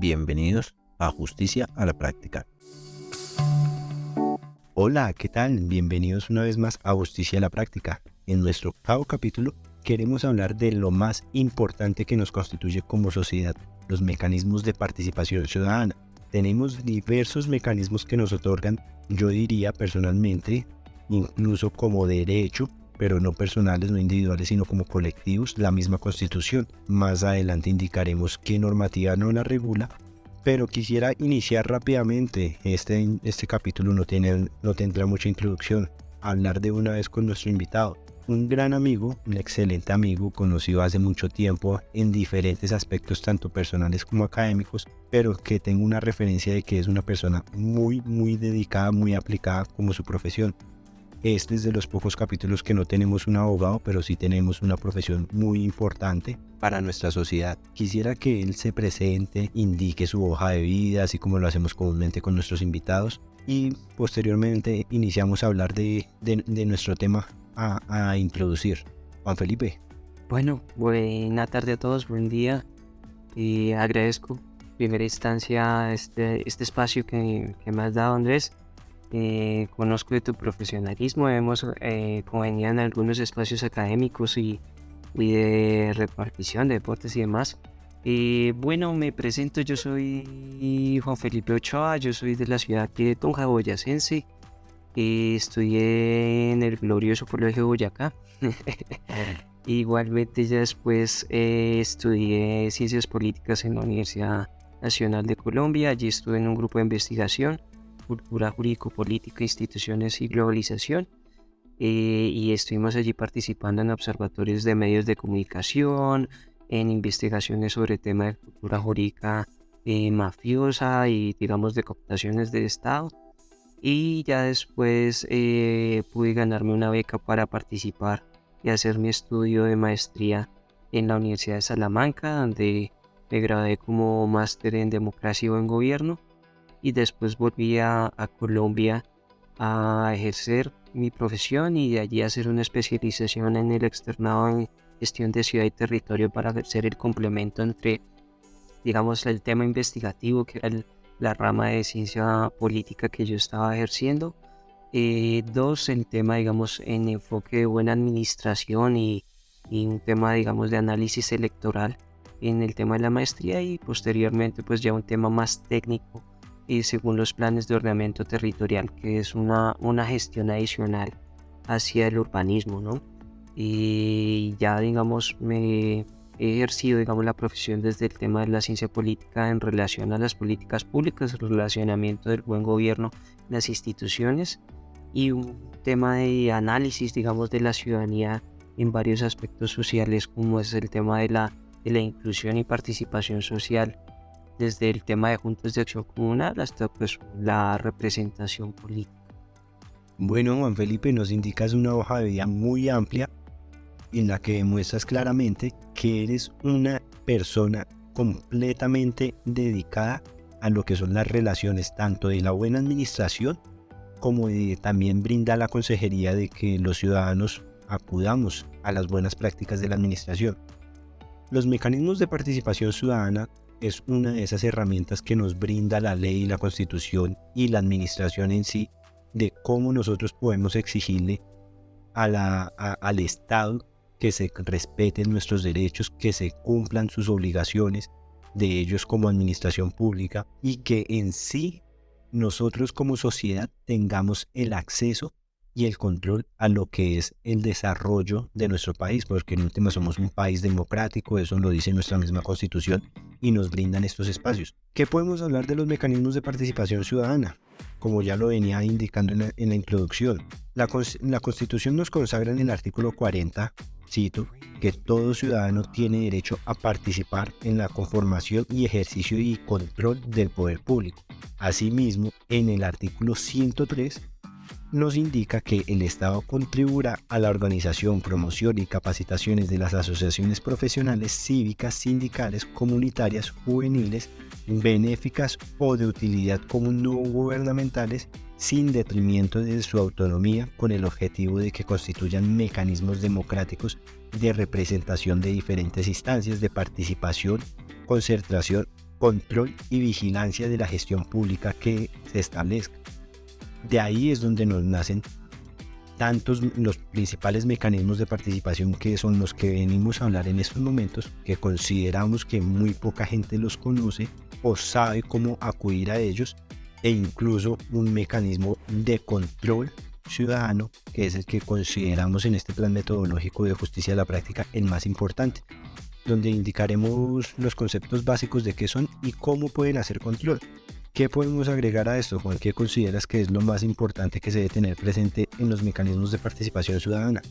Bienvenidos a Justicia a la Práctica. Hola, ¿qué tal? Bienvenidos una vez más a Justicia a la Práctica. En nuestro octavo capítulo queremos hablar de lo más importante que nos constituye como sociedad, los mecanismos de participación ciudadana. Tenemos diversos mecanismos que nos otorgan, yo diría personalmente, incluso como derecho, pero no personales, no individuales, sino como colectivos, la misma Constitución. Más adelante indicaremos qué normativa no la regula, pero quisiera iniciar rápidamente. Este capítulo no tendrá mucha introducción. Hablar de una vez con nuestro invitado, un gran amigo, un excelente amigo, conocido hace mucho tiempo en diferentes aspectos, tanto personales como académicos, pero que tengo una referencia de que es una persona muy dedicada, muy aplicada como su profesión. Este es de los pocos capítulos que no tenemos un abogado, pero sí tenemos una profesión muy importante para nuestra sociedad. Quisiera que él se presente, indique su hoja de vida, así como lo hacemos comúnmente con nuestros invitados, y posteriormente iniciamos a hablar de nuestro tema a introducir. Juan Felipe. Bueno, buena tarde a todos, buen día. Y agradezco en primera instancia este espacio que me has dado, Andrés. Conozco de tu profesionalismo, hemos convenido en algunos espacios académicos y de repartición de deportes y demás. Bueno, me presento, yo soy Juan Felipe Ochoa, yo soy de la ciudad aquí de Tunja, boyacense. Estudié en el glorioso Colegio Boyacá. Igualmente ya después estudié Ciencias Políticas en la Universidad Nacional de Colombia. Allí estuve en un grupo de investigación, Cultura Jurídico-Política, Instituciones y Globalización, y estuvimos allí participando en observatorios de medios de comunicación, en investigaciones sobre temas de cultura jurídica mafiosa y digamos de cooptaciones del Estado, y ya después pude ganarme una beca para participar y hacer mi estudio de maestría en la Universidad de Salamanca, donde me gradué como máster en Democracia y Buen Gobierno. Y después volví a Colombia a ejercer mi profesión y de allí hacer una especialización en el externado en gestión de ciudad y territorio para hacer el complemento entre, digamos, el tema investigativo, que era la rama de ciencia política que yo estaba ejerciendo. Dos, el tema, digamos, en enfoque de buena administración y un tema, digamos, de análisis electoral en el tema de la maestría, y posteriormente pues ya un tema más técnico y según los planes de ordenamiento territorial, que es una gestión adicional hacia el urbanismo, ¿no? Y ya, digamos, me he ejercido, digamos, la profesión desde el tema de la ciencia política en relación a las políticas públicas, el relacionamiento del buen gobierno en las instituciones, y un tema de análisis, digamos, de la ciudadanía en varios aspectos sociales, como es el tema de la inclusión y participación social, desde el tema de juntas de acción comunal hasta pues la representación política. Bueno, Juan Felipe, nos indicas una hoja de vida muy amplia en la que demuestras claramente que eres una persona completamente dedicada a lo que son las relaciones tanto de la buena administración como de también brinda la consejería de que los ciudadanos acudamos a las buenas prácticas de la administración. Los mecanismos de participación ciudadana es una de esas herramientas que nos brinda la ley, la Constitución y la administración en sí, de cómo nosotros podemos exigirle al Estado que se respeten nuestros derechos, que se cumplan sus obligaciones de ellos como administración pública, y que en sí nosotros como sociedad tengamos el acceso y el control a lo que es el desarrollo de nuestro país, porque en última somos un país democrático, eso lo dice nuestra misma Constitución, y nos brindan estos espacios. ¿Qué podemos hablar de los mecanismos de participación ciudadana? Como ya lo venía indicando en la introducción, la Constitución nos consagra en el artículo 40, cito, que todo ciudadano tiene derecho a participar en la conformación y ejercicio y control del poder público. Asimismo, en el artículo 103, nos indica que el Estado contribuirá a la organización, promoción y capacitaciones de las asociaciones profesionales, cívicas, sindicales, comunitarias, juveniles, benéficas o de utilidad común no gubernamentales, sin detrimento de su autonomía, con el objetivo de que constituyan mecanismos democráticos de representación de diferentes instancias de participación, concertación control y vigilancia de la gestión pública que se establezca. De ahí es donde nos nacen tantos los principales mecanismos de participación, que son los que venimos a hablar en estos momentos, que consideramos que muy poca gente los conoce o sabe cómo acudir a ellos, e incluso un mecanismo de control ciudadano, que es el que consideramos en este plan metodológico de justicia a la práctica el más importante, donde indicaremos los conceptos básicos de qué son y cómo pueden hacer control. ¿Qué podemos agregar a esto, Juan? ¿Qué consideras que es lo más importante que se debe tener presente en los mecanismos de participación ciudadana?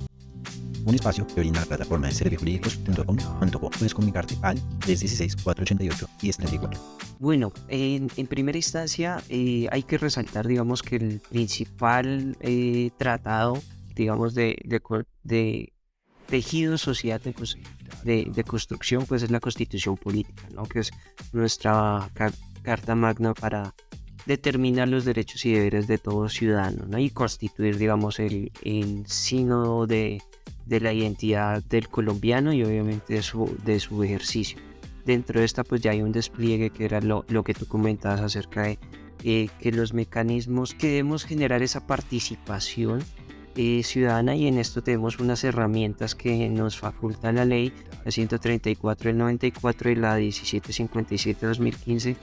Un espacio que brinda la plataforma de servijurídicos.com. Puedes comunicarte al 316-488-1034. Bueno, en primera instancia hay que resaltar, digamos, que el principal tratado, digamos, de tejido social de construcción, pues es la Constitución Política, ¿no? Que es nuestra Carta Magna para determinar los derechos y deberes de todo ciudadano, ¿no? Y constituir, digamos, el sínodo de la identidad del colombiano y obviamente de su ejercicio. Dentro de esta pues ya hay un despliegue que era lo que tú comentabas acerca de que los mecanismos que debemos generar esa participación ciudadana, y en esto tenemos unas herramientas que nos faculta la ley, la 134 del 94 y la 1757 de 2015,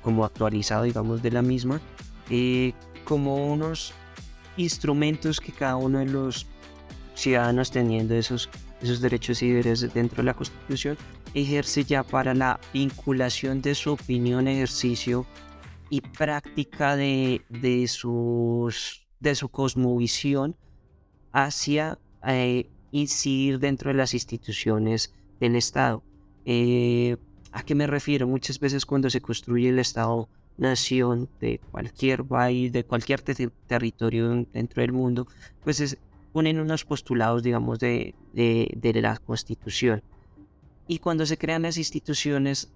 como actualizado, digamos, de la misma, como unos instrumentos que cada uno de los ciudadanos, teniendo esos derechos y deberes dentro de la Constitución, ejerce ya para la vinculación de su opinión, ejercicio y práctica de su cosmovisión hacia incidir dentro de las instituciones del Estado. ¿A qué me refiero? Muchas veces cuando se construye el Estado-nación de cualquier país, de cualquier territorio dentro del mundo, pues ponen unos postulados, digamos, de la Constitución. Y cuando se crean las instituciones,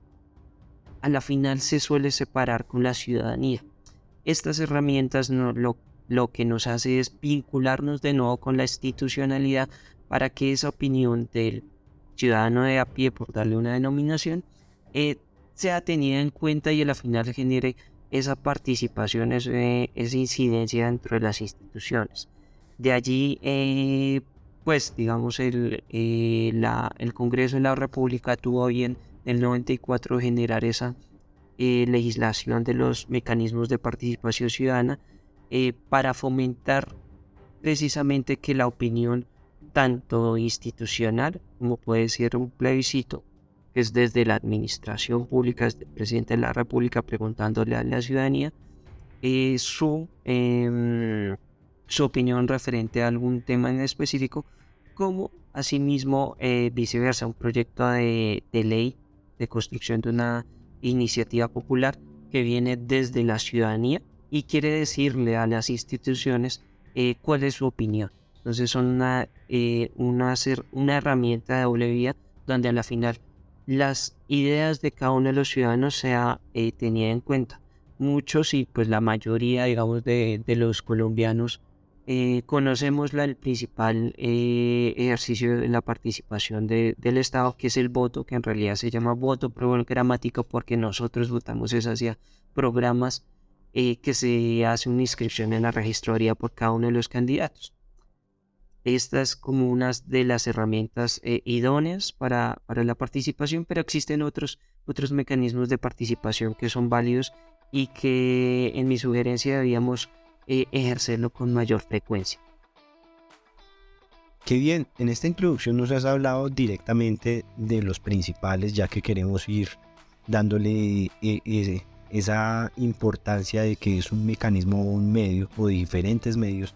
a la final se suele separar con la ciudadanía. Estas herramientas lo que nos hace es vincularnos de nuevo con la institucionalidad para que esa opinión del ciudadano de a pie, por darle una denominación, sea tenida en cuenta y a la final genere esa participación, esa incidencia dentro de las instituciones. De allí, pues digamos, el Congreso de la República tuvo bien en el 94 generar esa legislación de los mecanismos de participación ciudadana para fomentar precisamente que la opinión tanto institucional como puede ser un plebiscito, que es desde la administración pública, desde el presidente de la República preguntándole a la ciudadanía su opinión referente a algún tema en específico, como asimismo viceversa, un proyecto de ley de construcción de una iniciativa popular que viene desde la ciudadanía y quiere decirle a las instituciones cuál es su opinión. Entonces son una herramienta de doble vía donde a la final las ideas de cada uno de los ciudadanos sea tenida en cuenta. Muchos y pues la mayoría, digamos, de los colombianos conocemos el principal ejercicio de la participación del Estado, que es el voto, que en realidad se llama voto programático porque nosotros votamos hacia programas que se hace una inscripción en la registraduría por cada uno de los candidatos. Estas como unas de las herramientas idóneas para la participación, pero existen otros mecanismos de participación que son válidos y que en mi sugerencia debíamos ejercerlo con mayor frecuencia. Qué bien, en esta introducción nos has hablado directamente de los principales, ya que queremos ir dándole esa importancia de que es un mecanismo o un medio o diferentes medios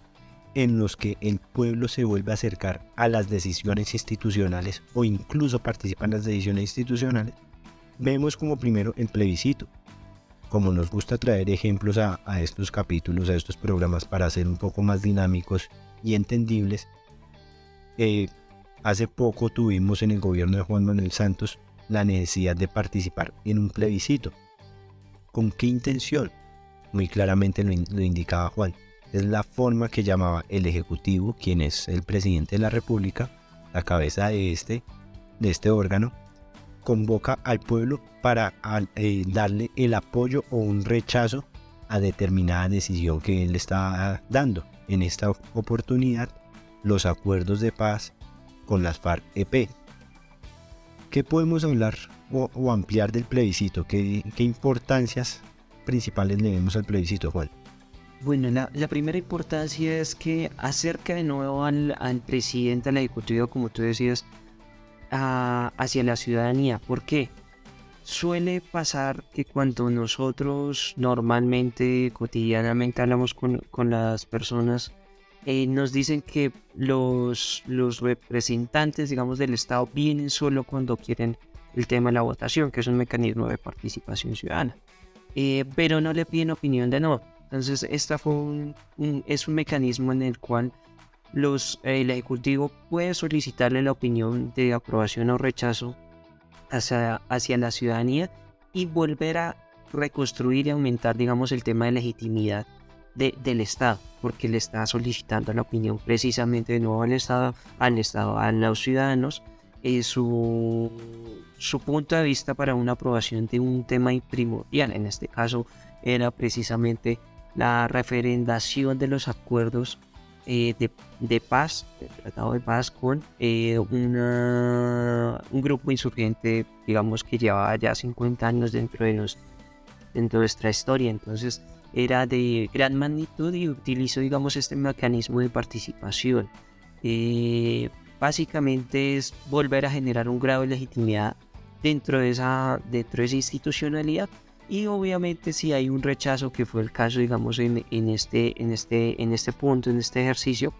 en los que el pueblo se vuelve a acercar a las decisiones institucionales o incluso participa en las decisiones institucionales. Vemos como primero el plebiscito. Como nos gusta traer ejemplos a estos capítulos, a estos programas para ser un poco más dinámicos y entendibles, hace poco tuvimos en el gobierno de Juan Manuel Santos la necesidad de participar en un plebiscito. ¿Con qué intención? Muy claramente lo indicaba Juan. Es la forma que llamaba el Ejecutivo, quien es el presidente de la República, la cabeza de este órgano, convoca al pueblo para darle el apoyo o un rechazo a determinada decisión que él está dando. En esta oportunidad, los acuerdos de paz con las FARC-EP. ¿Qué podemos hablar o ampliar del plebiscito? ¿Qué importancias principales le vemos al plebiscito, Juan? Bueno, la primera importancia es que acerca de nuevo al presidente, al ejecutivo, como tú decías, hacia la ciudadanía. ¿Por qué? Suele pasar que cuando nosotros normalmente, cotidianamente hablamos con las personas, nos dicen que los representantes, digamos, del Estado vienen solo cuando quieren el tema de la votación, que es un mecanismo de participación ciudadana. Pero no le piden opinión de no. Entonces, esta es un mecanismo en el cual el Ejecutivo puede solicitarle la opinión de aprobación o rechazo hacia la ciudadanía y volver a reconstruir y aumentar, digamos, el tema de legitimidad del Estado, porque le está solicitando la opinión precisamente de nuevo al Estado, a los ciudadanos, su punto de vista para una aprobación de un tema primordial. En este caso era precisamente la referendación de los acuerdos de paz, del Tratado de Paz con un grupo insurgente, digamos, que llevaba ya 50 años dentro de nuestra historia. Entonces era de gran magnitud y utilizó, digamos, este mecanismo de participación. Básicamente es volver a generar un grado de legitimidad dentro de esa institucionalidad. Y obviamente si hay un rechazo, que fue el caso, digamos, en este punto, en este ejercicio,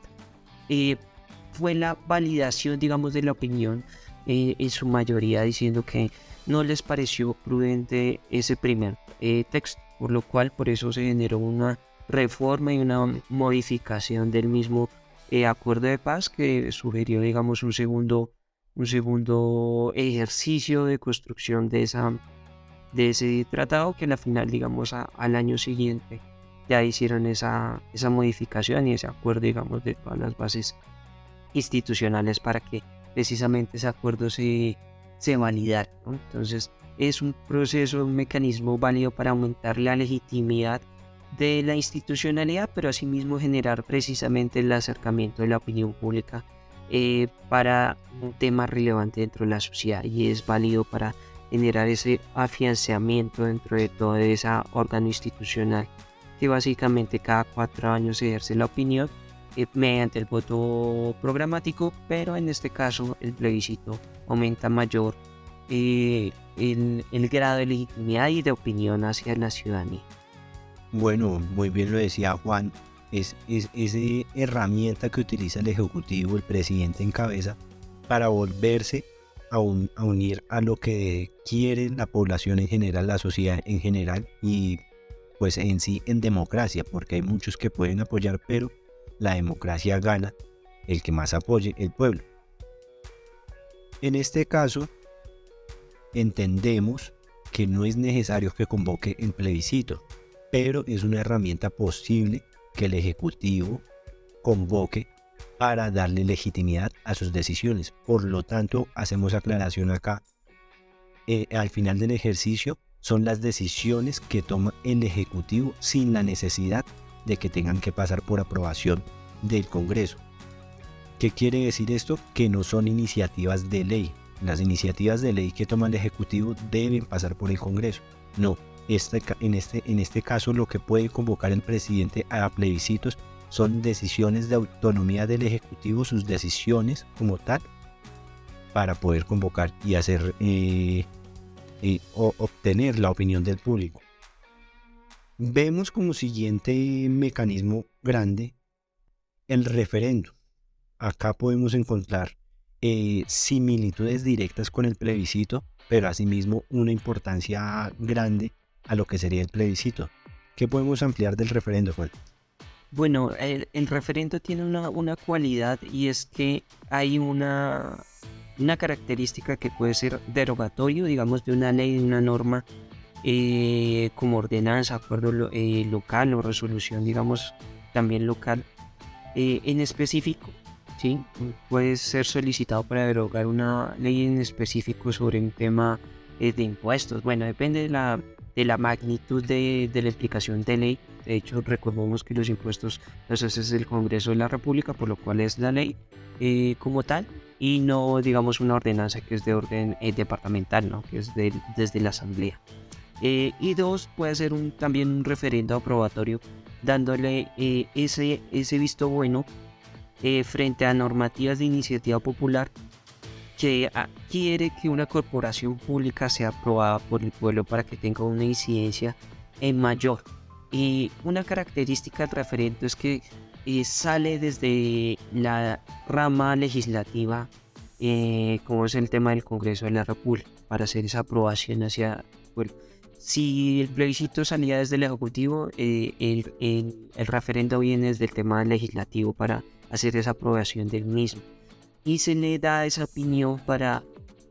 fue la validación, digamos, de la opinión en su mayoría, diciendo que no les pareció prudente ese primer texto, por eso se generó una reforma y una modificación del mismo acuerdo de paz, que sugirió, digamos, un segundo ejercicio de construcción de ese tratado, que al final, digamos, al año siguiente ya hicieron esa modificación y ese acuerdo, digamos, de todas las bases institucionales para que precisamente ese acuerdo se validara, ¿no? Entonces es un proceso, un mecanismo válido para aumentar la legitimidad de la institucionalidad, pero asimismo generar precisamente el acercamiento de la opinión pública para un tema relevante dentro de la sociedad, y es válido para generar ese afianzamiento dentro de todo ese órgano institucional que básicamente cada 4 años ejerce la opinión mediante el voto programático, pero en este caso el plebiscito aumenta mayor el grado de legitimidad y de opinión hacia la ciudadanía. Bueno, muy bien lo decía Juan, es esa herramienta que utiliza el Ejecutivo, el presidente en cabeza, para volverse a unir a lo que quiere la población en general, la sociedad en general, y pues en sí en democracia, porque hay muchos que pueden apoyar, pero la democracia gana el que más apoye, el pueblo. En este caso, entendemos que no es necesario que convoque el plebiscito, pero es una herramienta posible que el Ejecutivo convoque para darle legitimidad a sus decisiones. Por lo tanto, hacemos aclaración acá. Al final del ejercicio son las decisiones que toma el Ejecutivo sin la necesidad de que tengan que pasar por aprobación del Congreso. ¿Qué quiere decir esto? Que no son iniciativas de ley. Las iniciativas de ley que toma el Ejecutivo deben pasar por el Congreso. No, en este caso lo que puede convocar el presidente a plebiscitos son decisiones de autonomía del Ejecutivo, sus decisiones como tal, para poder convocar y hacer obtener la opinión del público. Vemos como siguiente mecanismo grande el referendo. Acá podemos encontrar similitudes directas con el plebiscito, pero asimismo una importancia grande a lo que sería el plebiscito. ¿Qué podemos ampliar del referendo, Juan? Bueno, el referendo tiene una cualidad, y es que hay una característica que puede ser derogatorio, digamos, de una ley, de una norma, como ordenanza, acuerdo local o resolución, digamos, también local, en específico. Sí, puede ser solicitado para derogar una ley en específico sobre un tema de impuestos. Bueno, depende de la magnitud de la explicación de ley. De hecho, recordemos que los impuestos los hace el Congreso de la República, por lo cual es la ley como tal, y no, digamos, una ordenanza que es de orden departamental, ¿no? Que es desde la Asamblea. Y dos, puede ser también un referendo aprobatorio, dándole ese visto bueno frente a normativas de iniciativa popular que quiere que una corporación pública sea aprobada por el pueblo para que tenga una incidencia mayor. Y una característica del referendo es que sale desde la rama legislativa, como es el tema del Congreso de la República, para hacer esa aprobación hacia el pueblo. Si el plebiscito salía desde el Ejecutivo, el referendo viene desde el tema legislativo para hacer esa aprobación del mismo. Y se le da esa opinión para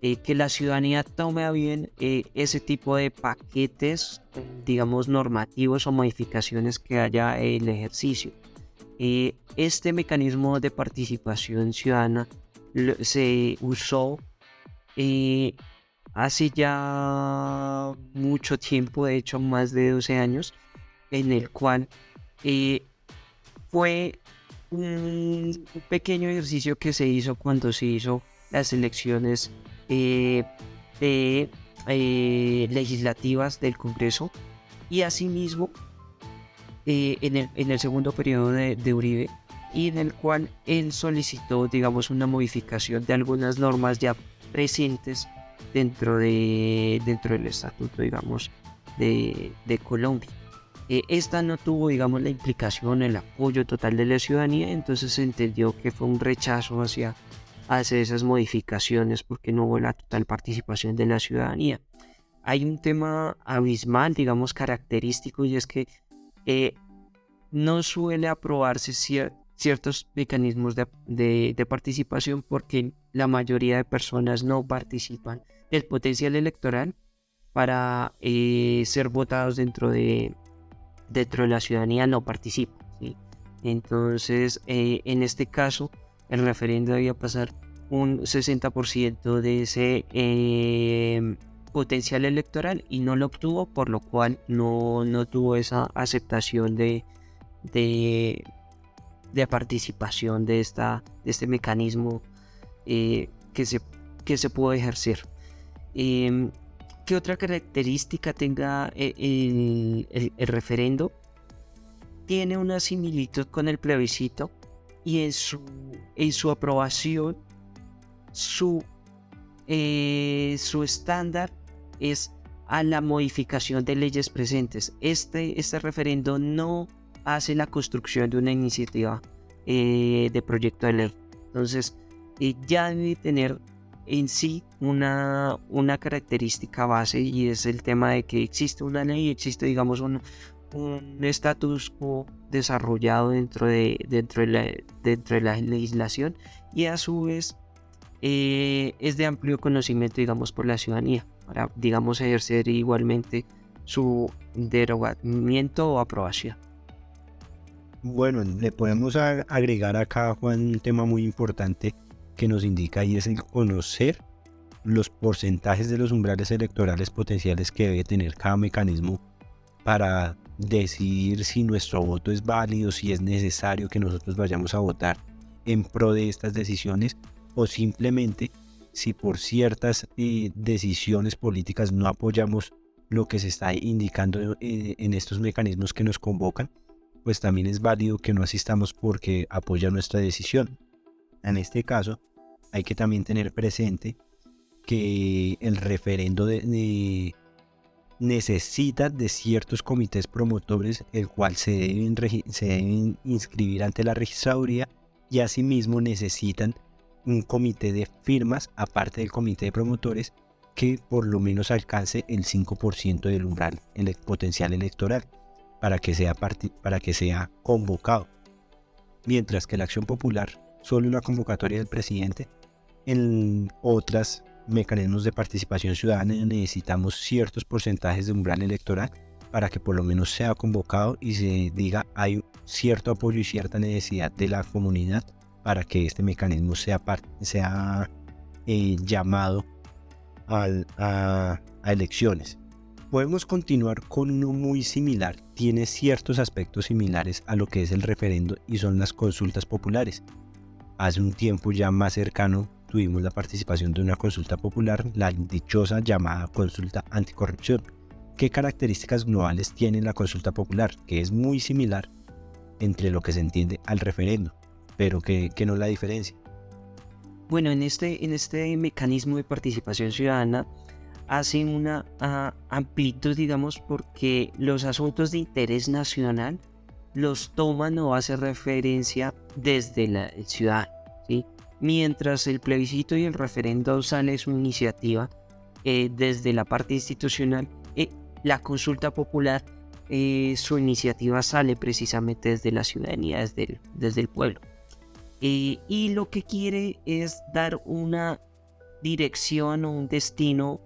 que la ciudadanía tome a bien ese tipo de paquetes, digamos, normativos o modificaciones que haya el ejercicio. Este mecanismo de participación ciudadana se usó hace ya mucho tiempo, de hecho más de 12 años, en el cual fue un pequeño ejercicio que se hizo cuando se hizo las elecciones legislativas del Congreso, y asimismo en el segundo periodo de Uribe, y en el cual él solicitó, digamos, una modificación de algunas normas ya presentes dentro del estatuto, digamos, de Colombia. Esta no tuvo, digamos, la implicación, el apoyo total de la ciudadanía, entonces se entendió que fue un rechazo hacia esas modificaciones porque no hubo la total participación de la ciudadanía. Hay un tema abismal, digamos, característico, y es que no suele aprobarse ciertos mecanismos de participación porque la mayoría de personas no participan del potencial electoral para ser votados dentro de la ciudadanía, no participan, ¿sí? Entonces, en este caso, el referendo debía pasar un 60% de ese potencial electoral y no lo obtuvo, por lo cual no tuvo esa aceptación de participación de este mecanismo que se pudo ejercer. ¿Qué otra característica tenga el referendo? Tiene una similitud con el plebiscito, y en su aprobación su estándar es a la modificación de leyes presentes. Este referendo no hace la construcción de una iniciativa de proyecto de ley. Entonces ya debe tener en sí una característica base, y es el tema de que existe una ley, existe, digamos, un status quo desarrollado dentro de la legislación, y a su vez es de amplio conocimiento, digamos, por la ciudadanía, para, digamos, ejercer igualmente su derogamiento o aprobación. Bueno, le podemos agregar acá, Juan, un tema muy importante que nos indica, y es el conocer los porcentajes de los umbrales electorales potenciales que debe tener cada mecanismo para decidir si nuestro voto es válido, si es necesario que nosotros vayamos a votar en pro de estas decisiones, o simplemente si por ciertas decisiones políticas no apoyamos lo que se está indicando en estos mecanismos que nos convocan, pues también es válido que no asistamos porque apoya nuestra decisión. En este caso, hay que también tener presente que el referendo necesita de ciertos comités promotores, el cual se deben inscribir ante la registraduría, y asimismo necesitan un comité de firmas, aparte del comité de promotores, que por lo menos alcance el 5% del umbral en el potencial electoral para que sea convocado. Mientras que la acción popular, solo una convocatoria del presidente. En otros mecanismos de participación ciudadana necesitamos ciertos porcentajes de umbral electoral para que por lo menos sea convocado y se diga hay cierto apoyo y cierta necesidad de la comunidad para que este mecanismo sea llamado a elecciones. Podemos continuar con uno muy similar, tiene ciertos aspectos similares a lo que es el referendo y son las consultas populares. Hace un tiempo ya más cercano tuvimos la participación de una consulta popular, la dichosa llamada consulta anticorrupción. ¿Qué características globales tiene la consulta popular? Que es muy similar entre lo que se entiende al referendo, pero que no la diferencia. Bueno, en este mecanismo de participación ciudadana hacen una amplitud, digamos, porque los asuntos de interés nacional los toman o hacen referencia desde el ciudadano, ¿sí? Mientras el plebiscito y el referendo sale su iniciativa desde la parte institucional, la consulta popular, su iniciativa sale precisamente desde la ciudadanía, desde el pueblo. Y lo que quiere es dar una dirección o un destino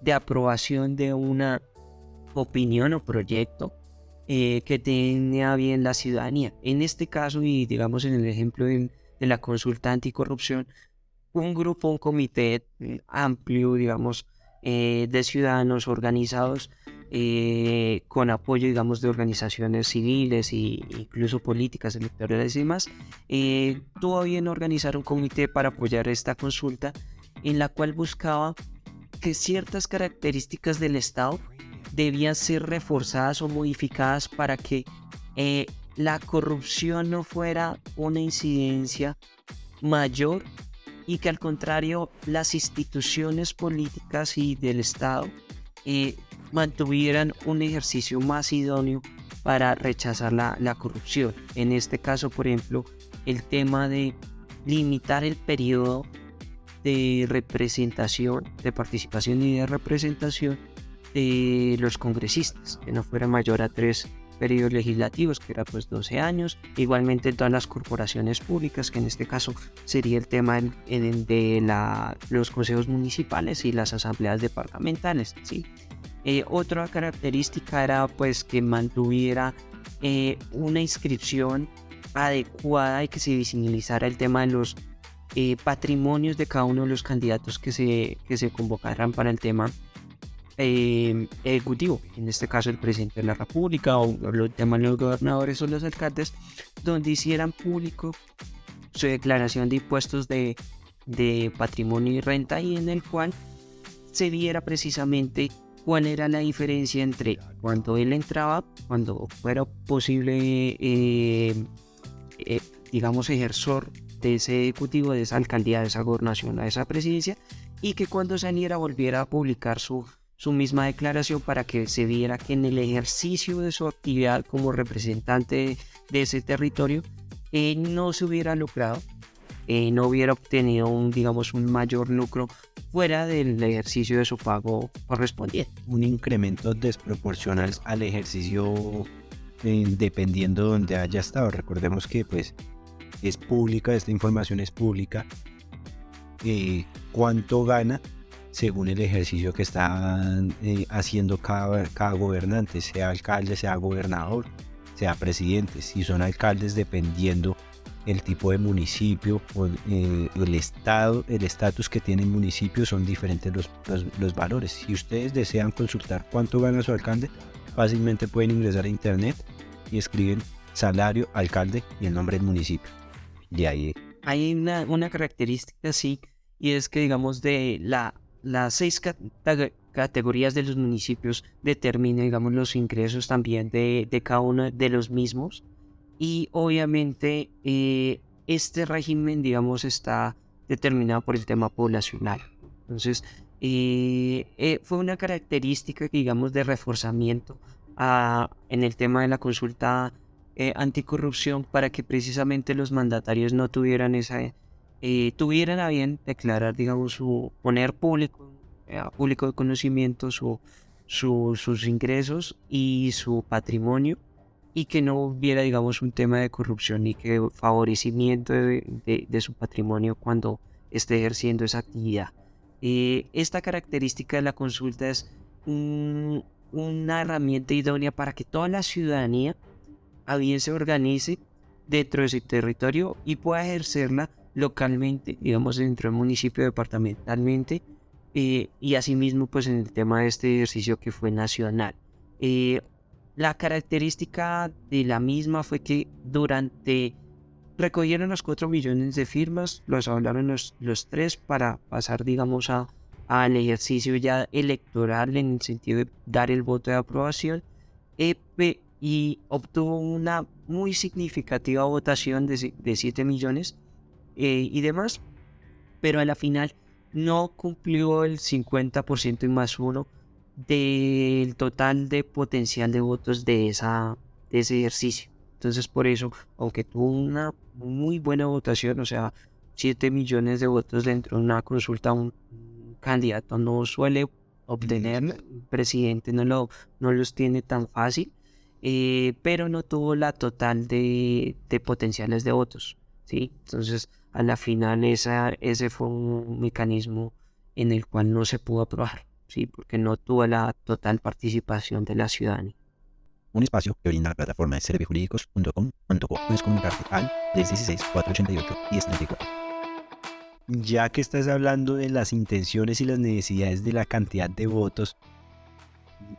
de aprobación de una opinión o proyecto que tenga bien la ciudadanía. En este caso, y digamos en el ejemplo de la consulta anticorrupción, un grupo, un comité amplio, digamos, de ciudadanos organizados con apoyo, digamos, de organizaciones civiles e incluso políticas, electorales y demás, tuvo bien organizar un comité para apoyar esta consulta, en la cual buscaba que ciertas características del Estado debían ser reforzadas o modificadas para que la corrupción no fuera una incidencia mayor y que al contrario las instituciones políticas y del Estado mantuvieran un ejercicio más idóneo para rechazar la corrupción. En este caso, por ejemplo, el tema de limitar el periodo de representación, de participación y de representación de los congresistas, que no fuera mayor a 3 periodos legislativos, que era pues 12 años, igualmente en todas las corporaciones públicas, que en este caso sería el tema de los consejos municipales y las asambleas departamentales, ¿sí? Otra característica era pues que mantuviera una inscripción adecuada y que se visibilizara el tema de los patrimonios de cada uno de los candidatos que se convocaran para el tema ejecutivo, en este caso el presidente de la República o el tema de los gobernadores o los alcaldes, donde hicieran público su declaración de impuestos de patrimonio y renta, y en el cual se viera precisamente cuál era la diferencia entre cuando él entraba, cuando fuera posible digamos ejercer de ese ejecutivo, de esa alcaldía, de esa gobernación, de esa presidencia, y que cuando saliera volviera a publicar su misma declaración para que se viera que en el ejercicio de su actividad como representante de ese territorio no se hubiera lucrado, no hubiera obtenido un mayor lucro fuera del ejercicio de su pago correspondiente. Un incremento desproporcional al ejercicio dependiendo de donde haya estado. Recordemos que pues es pública, esta información es pública, cuánto gana según el ejercicio que está haciendo cada gobernante, sea alcalde, sea gobernador, sea presidente. Si son alcaldes, dependiendo el tipo de municipio o el estatus que tiene el municipio, son diferentes los valores. Si ustedes desean consultar cuánto gana su alcalde, fácilmente pueden ingresar a internet y escriben salario alcalde y el nombre del municipio. De ahí hay una característica así, y es que digamos de las 6 categorías de los municipios determina, digamos, los ingresos también de cada uno de los mismos. Y obviamente este régimen, digamos, está determinado por el tema poblacional. Entonces, fue una característica, digamos, de reforzamiento en el tema de la consulta anticorrupción, para que precisamente los mandatarios no tuvieran tuvieran a bien declarar, digamos, poner público de conocimiento sus ingresos y su patrimonio, y que no hubiera, digamos, un tema de corrupción ni que favorecimiento de su patrimonio cuando esté ejerciendo esa actividad. Esta característica de la consulta es una herramienta idónea para que toda la ciudadanía a bien se organice dentro de su territorio y pueda ejercerla localmente, digamos dentro del municipio, departamentalmente, y asimismo pues en el tema de este ejercicio que fue nacional. La característica de la misma fue que recogieron los 4 millones de firmas, los hablaron los tres para pasar, digamos, al ejercicio ya electoral en el sentido de dar el voto de aprobación, y obtuvo una muy significativa votación de 7 millones y demás, pero a la final no cumplió el 50% y más uno del total de potencial de votos de ese ejercicio. Entonces por eso, aunque tuvo una muy buena votación, o sea, 7 millones de votos dentro de una consulta, un candidato no suele obtener, un presidente no los tiene tan fácil, pero no tuvo la total de potenciales de votos, ¿sí? Entonces a la final ese fue un mecanismo en el cual no se pudo aprobar, ¿sí? Porque no tuvo la total participación de la ciudadanía. Un espacio que brinda la plataforma de servijurídicos.com.co. Puedes comunicarte al 316-488-1034. Ya que estás hablando de las intenciones y las necesidades de la cantidad de votos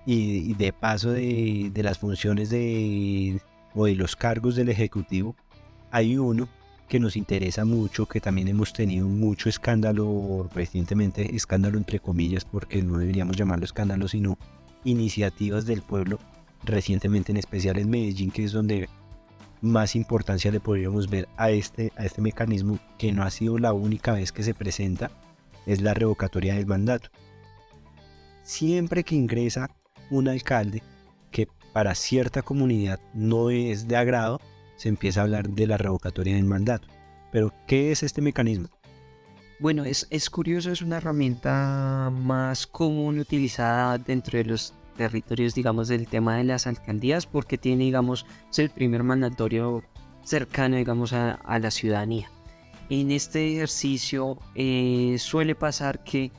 y de paso de las funciones o de los cargos del Ejecutivo, hay uno que nos interesa mucho, que también hemos tenido mucho escándalo recientemente, escándalo entre comillas, porque no deberíamos llamarlo escándalo, sino iniciativas del pueblo, recientemente en especial en Medellín, que es donde más importancia le podríamos ver a este mecanismo, que no ha sido la única vez que se presenta, es la revocatoria del mandato. Siempre que ingresa un alcalde que para cierta comunidad no es de agrado, se empieza a hablar de la revocatoria del mandato. Pero, ¿qué es este mecanismo? Bueno, es curioso, es una herramienta más común utilizada dentro de los territorios, digamos, del tema de las alcaldías, porque tiene, digamos, es el primer mandatorio cercano, digamos, a la ciudadanía. En este ejercicio suele pasar que,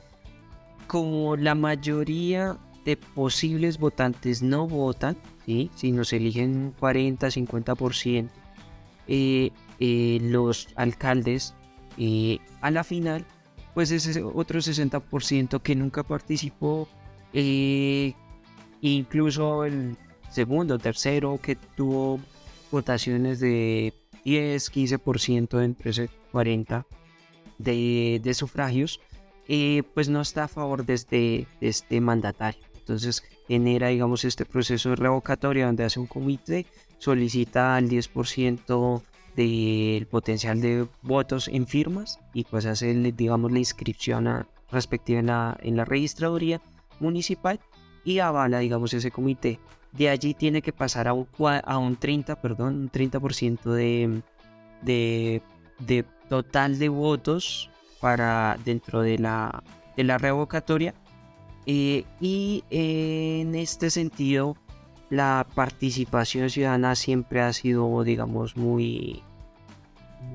como la mayoría de posibles votantes no votan, ¿sí? Si nos eligen 40-50%, los alcaldes, a la final, pues ese otro 60% que nunca participó, incluso el segundo, tercero, que tuvo votaciones de 10-15% entre ese 40% de sufragios, pues no está a favor de este mandatario. Entonces genera, digamos, este proceso de revocatoria donde hace un comité, solicita el 10% del potencial de votos en firmas y pues hace, digamos, la inscripción respectiva en la registraduría municipal y avala, digamos, ese comité. De allí tiene que pasar a un 30% de total de votos para dentro de la revocatoria, y en este sentido la participación ciudadana siempre ha sido, digamos, muy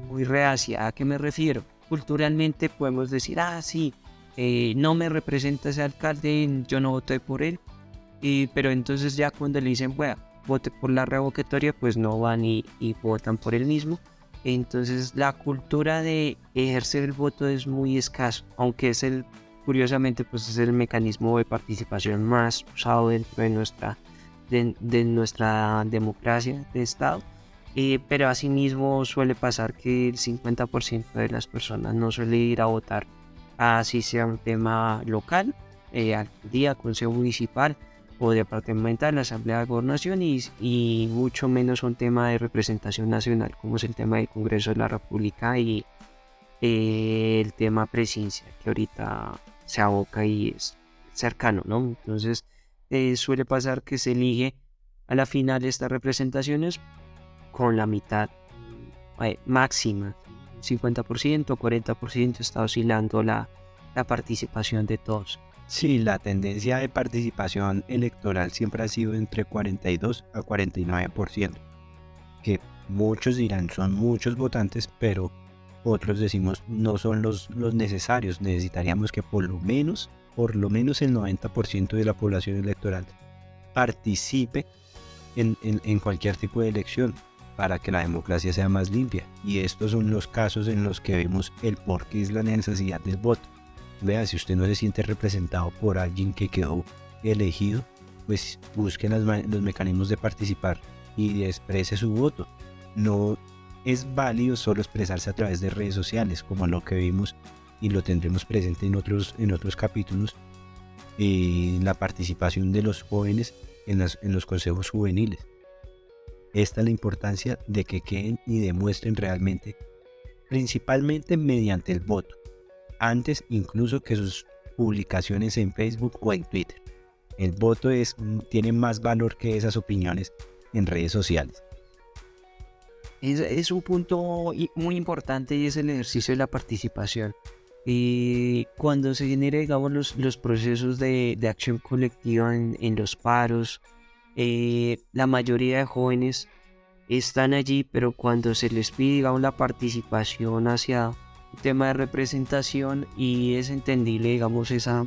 reacia. ¿A qué me refiero? Culturalmente podemos decir, sí, no me representa ese alcalde, yo no voté por él, pero entonces ya cuando le dicen, bueno, vote por la revocatoria, pues no van y votan por él mismo. Entonces la cultura de ejercer el voto es muy escaso, aunque curiosamente, pues es el mecanismo de participación más usado dentro de nuestra democracia de Estado. Pero asimismo suele pasar que el 50% de las personas no suele ir a votar, así sea un tema local, alcaldía, consejo municipal o departamental, la asamblea de gobernación, y mucho menos un tema de representación nacional, como es el tema del Congreso de la República y el tema presidencial, que ahorita se aboca y es cercano, ¿no? Entonces suele pasar que se elige a la final estas representaciones con la mitad máxima, 50%, 40%, está oscilando la participación de todos. Sí, la tendencia de participación electoral siempre ha sido entre 42 a 49%, que muchos dirán son muchos votantes, pero otros decimos no son los necesarios. Necesitaríamos que por lo menos el 90% de la población electoral participe en cualquier tipo de elección. para que la democracia sea más limpia. Y estos son los casos en los que vemos el por qué es la necesidad del voto. Vea, si usted no se siente representado por alguien que quedó elegido, pues busque los mecanismos de participar y exprese su voto. No es válido solo expresarse a través de redes sociales, como lo que vimos y lo tendremos presente en otros capítulos, la participación de los jóvenes en los consejos juveniles. Esta es la importancia de que queden y demuestren realmente, principalmente mediante el voto, antes incluso que sus publicaciones en Facebook o en Twitter. El voto tiene más valor que esas opiniones en redes sociales. Es un punto muy importante y es el ejercicio de la participación. Y cuando se genera, digamos, los procesos de acción colectiva en los paros, la mayoría de jóvenes están allí, pero cuando se les pide, digamos, la participación hacia un tema de representación, y es entendible, digamos, esa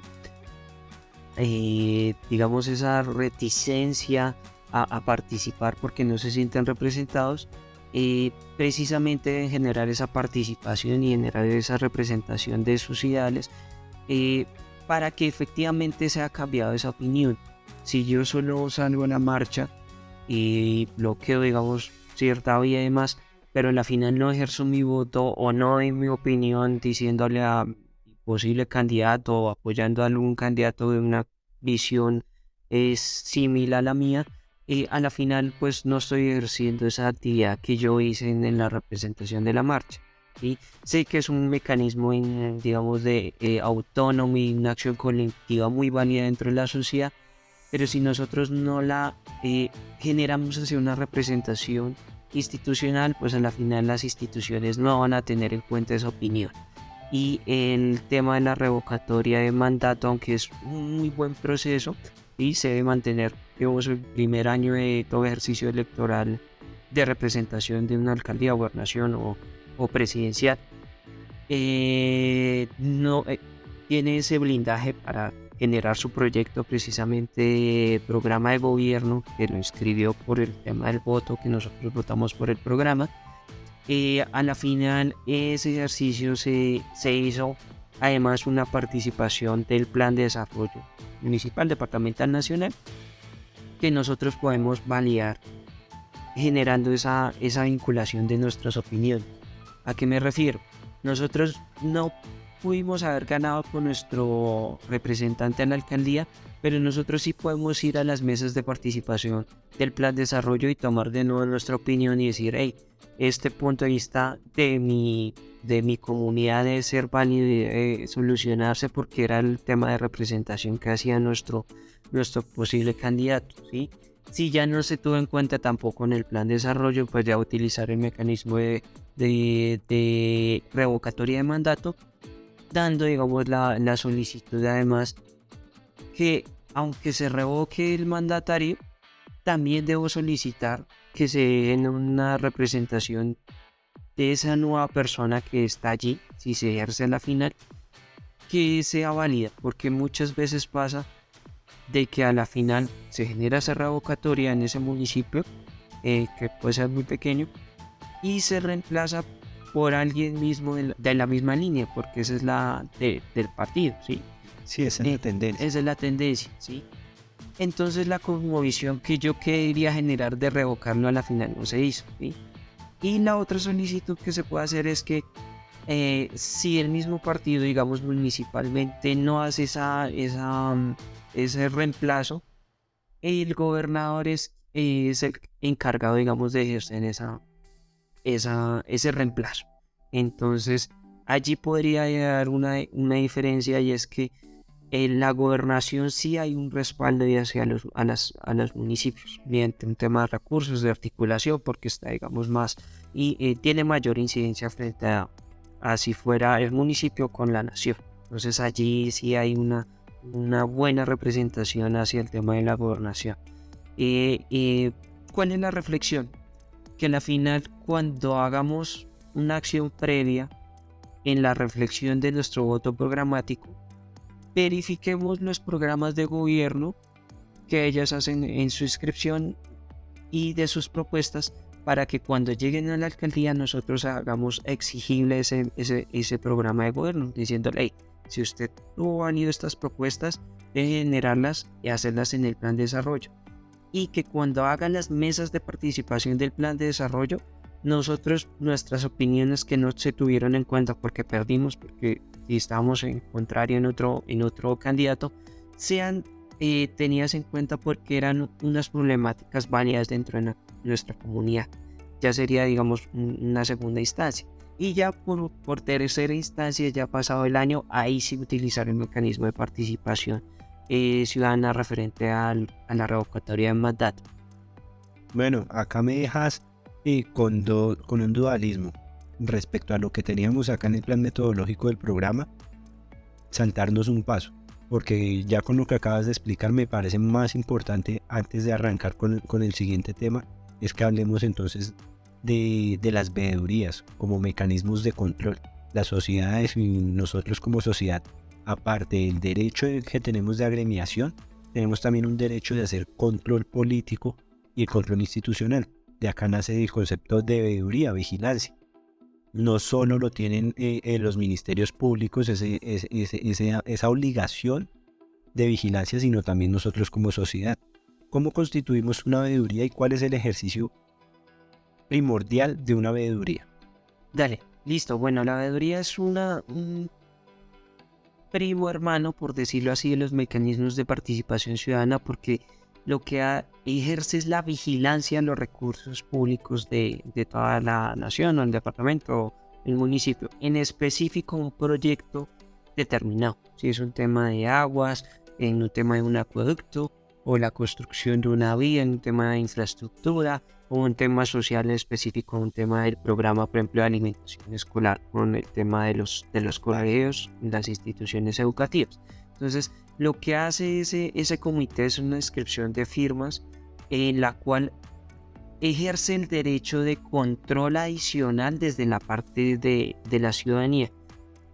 reticencia a participar porque no se sienten representados, precisamente deben generar esa participación y generar esa representación de sus ideales, para que efectivamente sea cambiado esa opinión. Si yo solo salgo a la marcha y bloqueo, digamos, cierta vía y demás, pero en la final no ejerzo mi voto o no doy mi opinión diciéndole a posible candidato o apoyando a algún candidato de una visión similar a la mía, a la final pues no estoy ejerciendo esa actividad que yo hice en la representación de la marcha. ¿Sí? Sé que es un mecanismo digamos de autónomo y una acción colectiva muy válida dentro de la sociedad, pero si nosotros no la generamos hacia una representación institucional, pues a la final las instituciones no van a tener en cuenta esa opinión. Y el tema de la revocatoria de mandato, aunque es un muy buen proceso y se debe mantener, digamos, el primer año de todo ejercicio electoral de representación de una alcaldía, gobernación o presidencial, no tiene ese blindaje para generar su proyecto, precisamente programa de gobierno, que lo inscribió por el tema del voto, que nosotros votamos por el programa. A la final ese ejercicio se hizo además una participación del plan de desarrollo municipal, departamental, nacional, que nosotros podemos validar generando esa vinculación de nuestras opiniones. ¿A qué me refiero? Nosotros no pudimos haber ganado con nuestro representante en la alcaldía, pero nosotros sí podemos ir a las mesas de participación del plan de desarrollo y tomar de nuevo nuestra opinión y decir, hey, este punto de vista de mi comunidad debe ser válido y debe solucionarse porque era el tema de representación que hacía nuestro posible candidato, ¿sí? Si ya no se tuvo en cuenta tampoco en el plan de desarrollo, pues ya utilizar el mecanismo de revocatoria de mandato, dando, digamos, la solicitud además que aunque se revoque el mandatario, también debo solicitar que se den una representación de esa nueva persona que está allí, si se ejerce en la final, que sea válida, porque muchas veces pasa de que a la final se genera esa revocatoria en ese municipio, que puede ser muy pequeño, y se reemplaza por alguien mismo de la misma línea, porque esa es la del partido, ¿sí? Sí, esa es la tendencia. Esa es la tendencia, ¿sí? Entonces la cosmovisión que yo quería generar de revocarlo a la final no se hizo, ¿sí? Y la otra solicitud que se puede hacer es que si el mismo partido, digamos municipalmente, no hace ese reemplazo, el gobernador es el encargado, digamos, de ejercer ese reemplazo. Entonces allí podría haber una diferencia, y es que en la gobernación sí hay un respaldo hacia los municipios mediante un tema de recursos, de articulación, porque está, digamos, más y tiene mayor incidencia frente a si fuera el municipio con la nación. Entonces allí sí hay una buena representación hacia el tema de la gobernación. ¿Cuál es la reflexión? Que al final, cuando hagamos una acción previa en la reflexión de nuestro voto programático, verifiquemos los programas de gobierno que ellas hacen en su inscripción y de sus propuestas, para que cuando lleguen a la alcaldía nosotros hagamos exigible ese programa de gobierno, diciéndole, hey, si usted no han ido estas propuestas, de generarlas y hacerlas en el plan de desarrollo. Y que cuando hagan las mesas de participación del plan de desarrollo, nuestras opiniones que no se tuvieron en cuenta porque perdimos, porque estábamos en contrario en otro candidato, sean tenidas en cuenta porque eran unas problemáticas válidas dentro de nuestra comunidad. Ya sería, digamos, una segunda instancia. Y ya por tercera instancia, ya pasado el año, ahí sí utilizar el mecanismo de participación ciudadana referente a la revocatoria de mandato. Bueno, acá me dejas con un dualismo respecto a lo que teníamos acá en el plan metodológico del programa, saltarnos un paso, porque ya con lo que acabas de explicar me parece más importante, antes de arrancar con el siguiente tema, es que hablemos entonces de las veedurías como mecanismos de control. Las sociedades y nosotros como sociedad, aparte del derecho que tenemos de agremiación, tenemos también un derecho de hacer control político y el control institucional. De acá nace el concepto de veeduría, vigilancia. No solo lo tienen los ministerios públicos, esa obligación de vigilancia, sino también nosotros como sociedad. ¿Cómo constituimos una veeduría y cuál es el ejercicio primordial de una veeduría? Dale, listo. Bueno, la veeduría es un primo hermano, por decirlo así, de los mecanismos de participación ciudadana, porque lo que ejerce es la vigilancia en los recursos públicos de toda la nación, o el departamento, o el municipio, en específico un proyecto determinado. Si es un tema de aguas, en un tema de un acueducto, o la construcción de una vía, en un tema de infraestructura, o un tema social específico, un tema del programa, por ejemplo, de alimentación escolar, con el tema de los colegios, las instituciones educativas. Entonces, lo que hace ese comité es una inscripción de firmas en la cual ejerce el derecho de control adicional desde la parte de la ciudadanía.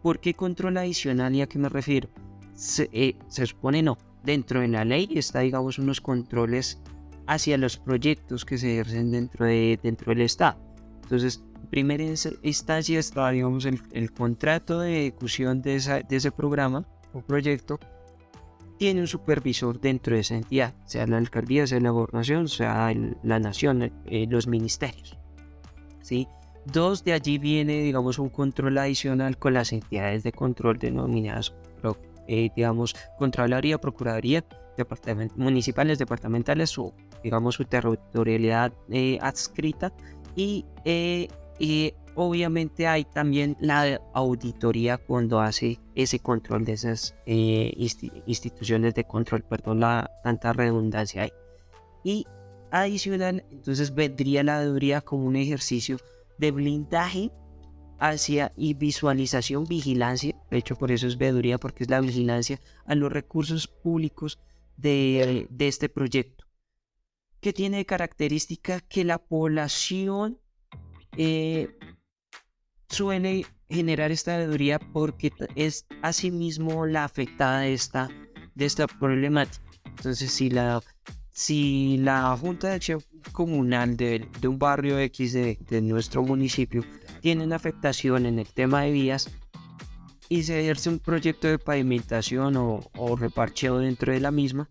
¿Por qué control adicional y a qué me refiero? Se supone no. Dentro de la ley está, digamos, unos controles hacia los proyectos que se ejercen dentro del Estado. Entonces, en primera instancia está, digamos, el contrato de ejecución de ese programa o proyecto. Tiene un supervisor dentro de esa entidad, sea la alcaldía, sea la gobernación, sea la nación, los ministerios, ¿sí? Dos, de allí viene, digamos, un control adicional con las entidades de control denominadas, digamos, Contraloría, Procuraduría, municipales, departamentales o, digamos, su territorialidad adscrita. Y obviamente hay también la auditoría cuando hace ese control de esas instituciones de control, perdón la tanta redundancia ahí. Y adicional, entonces vendría la veeduría como un ejercicio de blindaje hacia y visualización, vigilancia, de hecho por eso es veeduría, porque es la vigilancia a los recursos públicos de este proyecto, que tiene de característica que la población suele generar esta veeduría porque es asimismo la afectada de esta problemática. Entonces, si la Junta de Acción Comunal de un barrio X de nuestro municipio tiene una afectación en el tema de vías y se ejerce un proyecto de pavimentación o reparcheo dentro de la misma,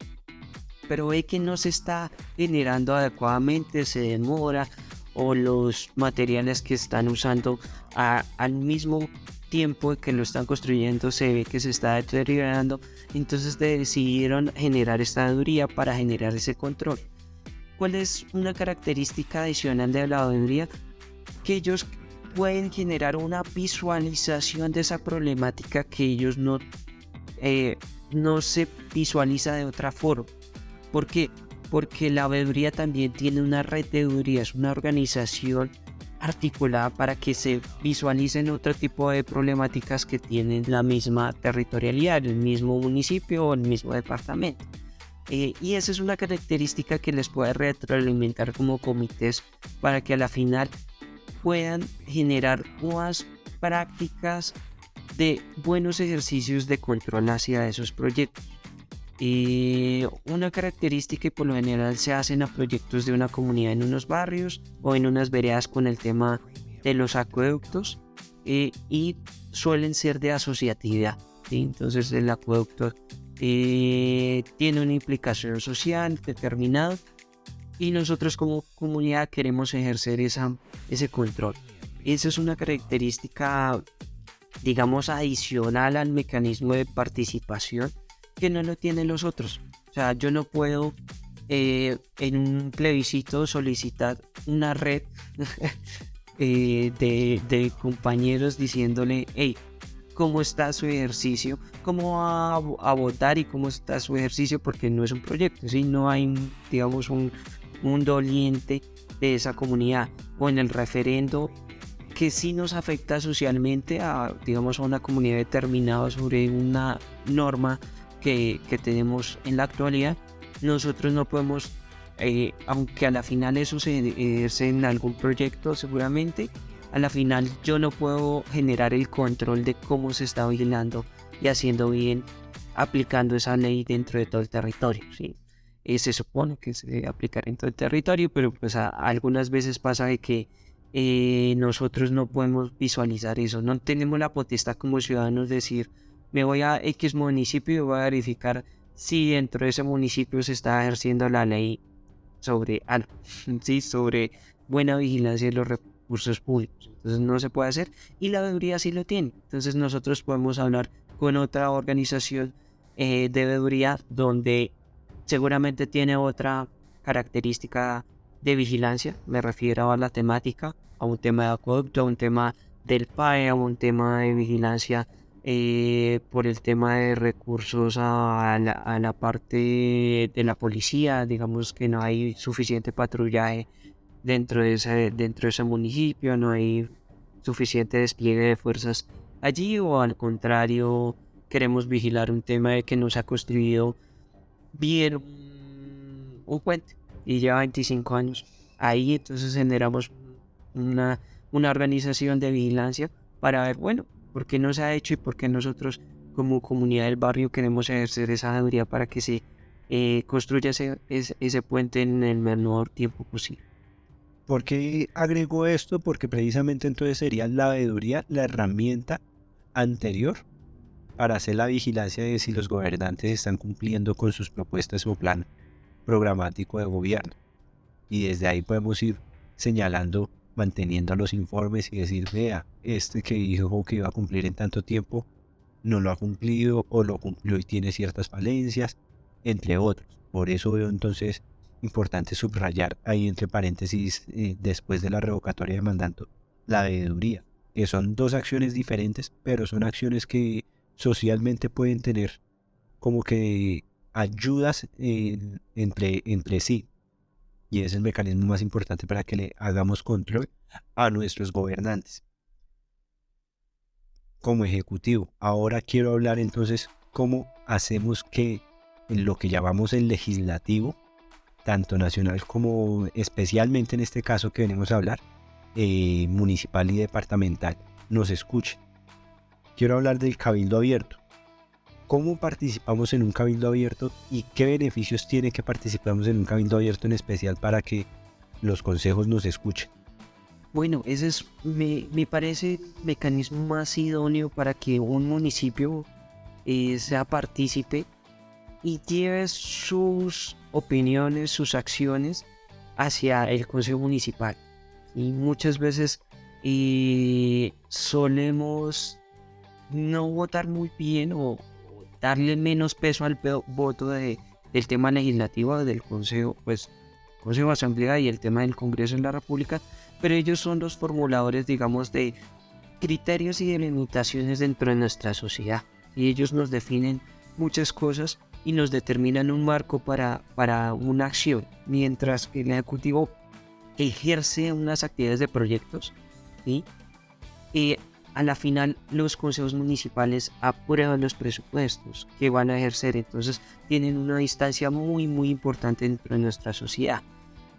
pero ve que no se está generando adecuadamente, se demora, o los materiales que están usando al mismo tiempo que lo están construyendo se ve que se está deteriorando, entonces decidieron generar esta veeduría para generar ese control. ¿Cuál es una característica adicional de la veeduría? Que ellos pueden generar una visualización de esa problemática que ellos no se visualiza de otra forma. ¿Por qué? Porque la veeduría también tiene una red de veedurías, una organización articulada para que se visualicen otro tipo de problemáticas que tienen la misma territorialidad, el mismo municipio o el mismo departamento. Y esa es una característica que les puede retroalimentar como comités para que a la final puedan generar nuevas prácticas de buenos ejercicios de control hacia esos proyectos. Una característica, y por lo general se hacen a proyectos de una comunidad en unos barrios o en unas veredas con el tema de los acueductos, y suelen ser de asociatividad, ¿sí? Entonces el acueducto tiene una implicación social determinada y nosotros como comunidad queremos ejercer ese control. Esa es una característica, digamos, adicional al mecanismo de participación que no lo tienen los otros. O sea, yo no puedo en un plebiscito solicitar una red de compañeros diciéndole, hey, ¿cómo está su ejercicio? ¿Cómo va a votar y cómo está su ejercicio? Porque no es un proyecto, ¿sí? No hay, digamos, un doliente de esa comunidad. O en el referendo, que sí nos afecta socialmente a, digamos, a una comunidad determinada sobre una norma que tenemos en la actualidad. Nosotros no podemos, aunque a la final eso se ejerce en algún proyecto seguramente, a la final yo no puedo generar el control de cómo se está vigilando y haciendo bien, aplicando esa ley dentro de todo el territorio, ¿sí? Se supone que se debe aplicar en todo el territorio, pero pues algunas veces pasa de que nosotros no podemos visualizar eso, no tenemos la potestad como ciudadanos de decir, me voy a X municipio y voy a verificar si dentro de ese municipio se está ejerciendo la ley sobre algo, ¿sí? Sobre buena vigilancia de los recursos públicos. Entonces no se puede hacer y la veeduría sí lo tiene. Entonces nosotros podemos hablar con otra organización de veeduría donde seguramente tiene otra característica de vigilancia. Me refiero a la temática, a un tema de acueducto, a un tema del PAE, a un tema de vigilancia por el tema de recursos a la parte de la policía. Digamos que no hay suficiente patrullaje dentro de ese municipio, no hay suficiente despliegue de fuerzas allí, o al contrario, queremos vigilar un tema de que no se ha construido bien un puente y lleva 25 años ahí. Entonces generamos una organización de vigilancia para ver, bueno, por qué no se ha hecho y por qué nosotros como comunidad del barrio queremos ejercer esa veeduría para que se construya ese puente en el menor tiempo posible. ¿Por qué agrego esto? Porque precisamente entonces sería la veeduría la herramienta anterior para hacer la vigilancia de si los gobernantes están cumpliendo con sus propuestas o plan programático de gobierno. Y desde ahí podemos ir señalando, manteniendo los informes y decir, vea, este que dijo que iba a cumplir en tanto tiempo, no lo ha cumplido o lo cumplió y tiene ciertas falencias, entre otros. Por eso veo entonces importante subrayar ahí entre paréntesis, después de la revocatoria de mandato, la veeduría, que son dos acciones diferentes, pero son acciones que socialmente pueden tener como que ayudas entre sí. Y es el mecanismo más importante para que le hagamos control a nuestros gobernantes. Como ejecutivo, ahora quiero hablar entonces cómo hacemos que en lo que llamamos el legislativo, tanto nacional como especialmente en este caso que venimos a hablar, municipal y departamental, nos escuche. Quiero hablar del cabildo abierto. ¿Cómo participamos en un cabildo abierto y qué beneficios tiene que participamos en un cabildo abierto en especial para que los consejos nos escuchen? Bueno, ese es, me parece, el mecanismo más idóneo para que un municipio sea partícipe y lleve sus opiniones, sus acciones hacia el consejo municipal. Y muchas veces solemos no votar muy bien o darle menos peso al voto del tema legislativo del consejo, pues consejo de asamblea y el tema del Congreso en la República, pero ellos son los formuladores, digamos, de criterios y de limitaciones dentro de nuestra sociedad, y ellos nos definen muchas cosas y nos determinan un marco para una acción, mientras que el Ejecutivo ejerce unas actividades de proyectos, ¿sí? Y a la final los consejos municipales aprueban los presupuestos que van a ejercer, entonces tienen una instancia muy muy importante dentro de nuestra sociedad.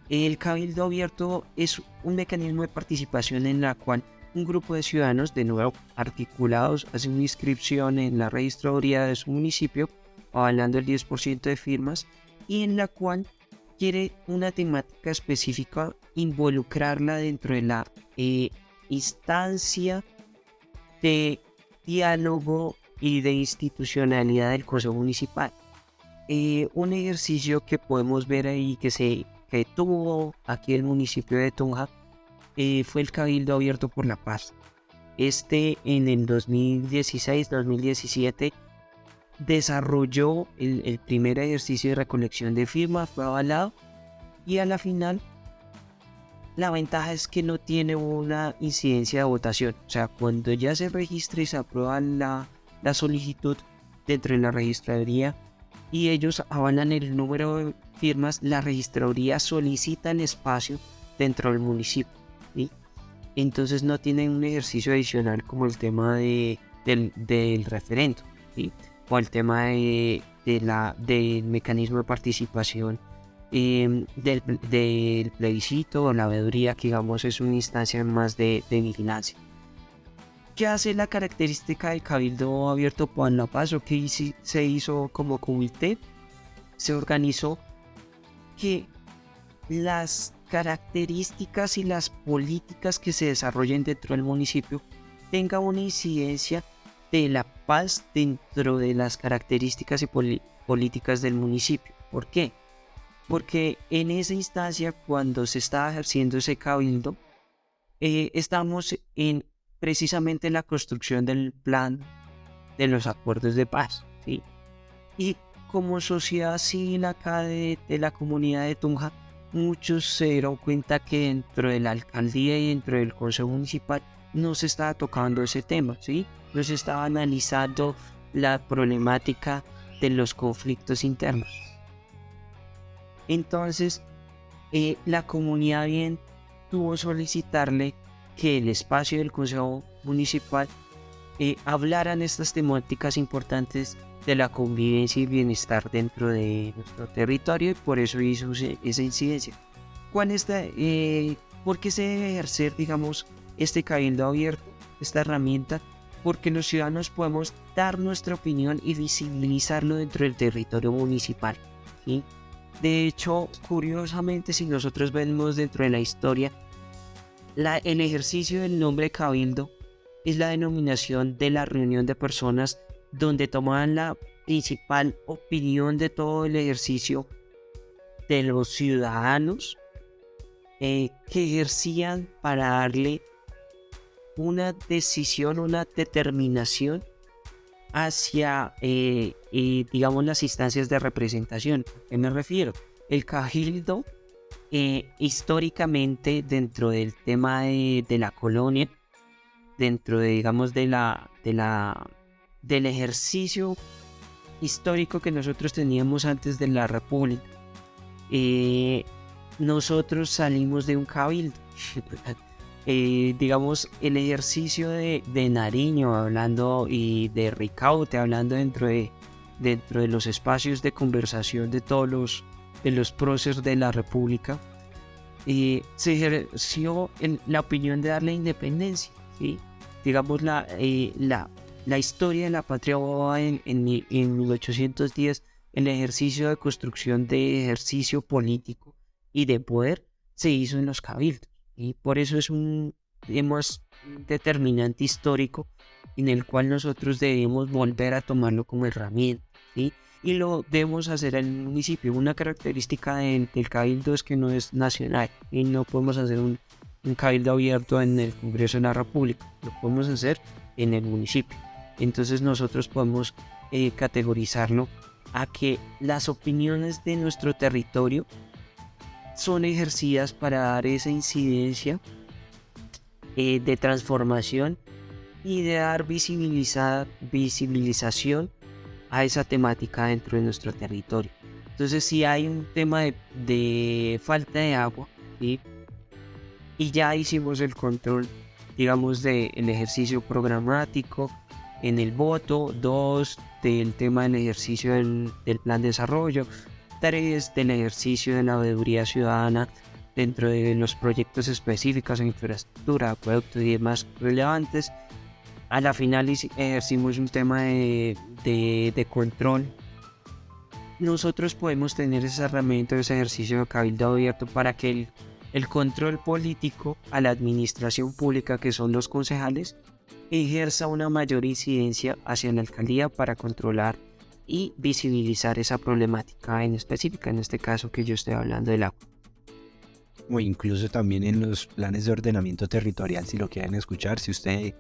El cabildo abierto es un mecanismo de participación en la cual un grupo de ciudadanos, de nuevo articulados, hacen una inscripción en la registraduría de su municipio avalando el 10% de firmas y en la cual quiere una temática específica, involucrarla dentro de la instancia de diálogo y de institucionalidad del Consejo Municipal. Un ejercicio que podemos ver ahí que tuvo aquí el municipio de Tunja fue el Cabildo Abierto por la Paz. En el 2016-2017 desarrolló el primer ejercicio de recolección de firmas, fue avalado y a la final la ventaja es que no tiene una incidencia de votación. O sea, cuando ya se registra y se aprueba la solicitud dentro de la registraduría y ellos avalan el número de firmas, la registraduría solicita el espacio dentro del municipio, ¿sí? Entonces no tienen un ejercicio adicional como el tema del referendo, ¿sí? O el tema del mecanismo de participación del plebiscito o la veeduría, que digamos es una instancia más de vigilancia. ¿Qué hace la característica del Cabildo Abierto por la Paz o qué se hizo como comité? Se organizó que las características y las políticas que se desarrollen dentro del municipio tengan una incidencia de la paz dentro de las características y políticas del municipio. ¿Por qué? Porque en esa instancia, cuando se está ejerciendo ese cabildo, estamos precisamente en la construcción del plan de los acuerdos de paz, ¿sí? Y como sociedad civil acá de la comunidad de Tunja, muchos se dieron cuenta que dentro de la alcaldía y dentro del consejo municipal no se estaba tocando ese tema, ¿sí? No se estaba analizando la problemática de los conflictos internos. Entonces, la comunidad bien tuvo solicitarle que el espacio del consejo municipal hablaran estas temáticas importantes de la convivencia y bienestar dentro de nuestro territorio, y por eso hizo esa incidencia. ¿Por qué se debe ejercer, digamos, este cabildo abierto, esta herramienta? Porque los ciudadanos podemos dar nuestra opinión y visibilizarlo dentro del territorio municipal, ¿sí? De hecho, curiosamente, si nosotros vemos dentro de la historia, el ejercicio del nombre cabildo es la denominación de la reunión de personas donde tomaban la principal opinión de todo el ejercicio de los ciudadanos que ejercían para darle una decisión, una determinación hacia, digamos, las instancias de representación. ¿A qué me refiero? El cabildo, históricamente, dentro del tema de la colonia, dentro de, digamos, del ejercicio histórico que nosotros teníamos antes de la República, nosotros salimos de un cabildo. Digamos, el ejercicio de Nariño hablando y de Ricaute hablando dentro de los espacios de conversación de todos los próceres de la República, se ejerció en la opinión de darle independencia, ¿sí? Digamos, la historia de la patria boba en 1810, el ejercicio de construcción de ejercicio político y de poder se hizo en los cabildos. Y por eso es un determinante histórico en el cual nosotros debemos volver a tomarlo como herramienta, ¿sí? Y lo debemos hacer en el municipio. Una característica del cabildo es que no es nacional y no podemos hacer un cabildo abierto en el Congreso de la República, lo podemos hacer en el municipio. Entonces nosotros podemos categorizarlo a que las opiniones de nuestro territorio son ejercidas para dar esa incidencia de transformación y de dar visibilización a esa temática dentro de nuestro territorio. Entonces, si hay un tema de falta de agua, ¿sí? Y ya hicimos el control, digamos, del ejercicio programático en el voto, 2, del tema del ejercicio del plan de desarrollo, 3, del ejercicio de la veeduría ciudadana dentro de los proyectos específicos en infraestructura, acueductos y demás relevantes. A la final ejercimos un tema de control nosotros podemos tener esa herramienta, ese ejercicio de cabildo abierto para que el control político a la administración pública, que son los concejales, ejerza una mayor incidencia hacia la alcaldía para controlar y visibilizar esa problemática en específica, en este caso que yo estoy hablando del agua. O incluso también en los planes de ordenamiento territorial, si lo quieren escuchar, si usted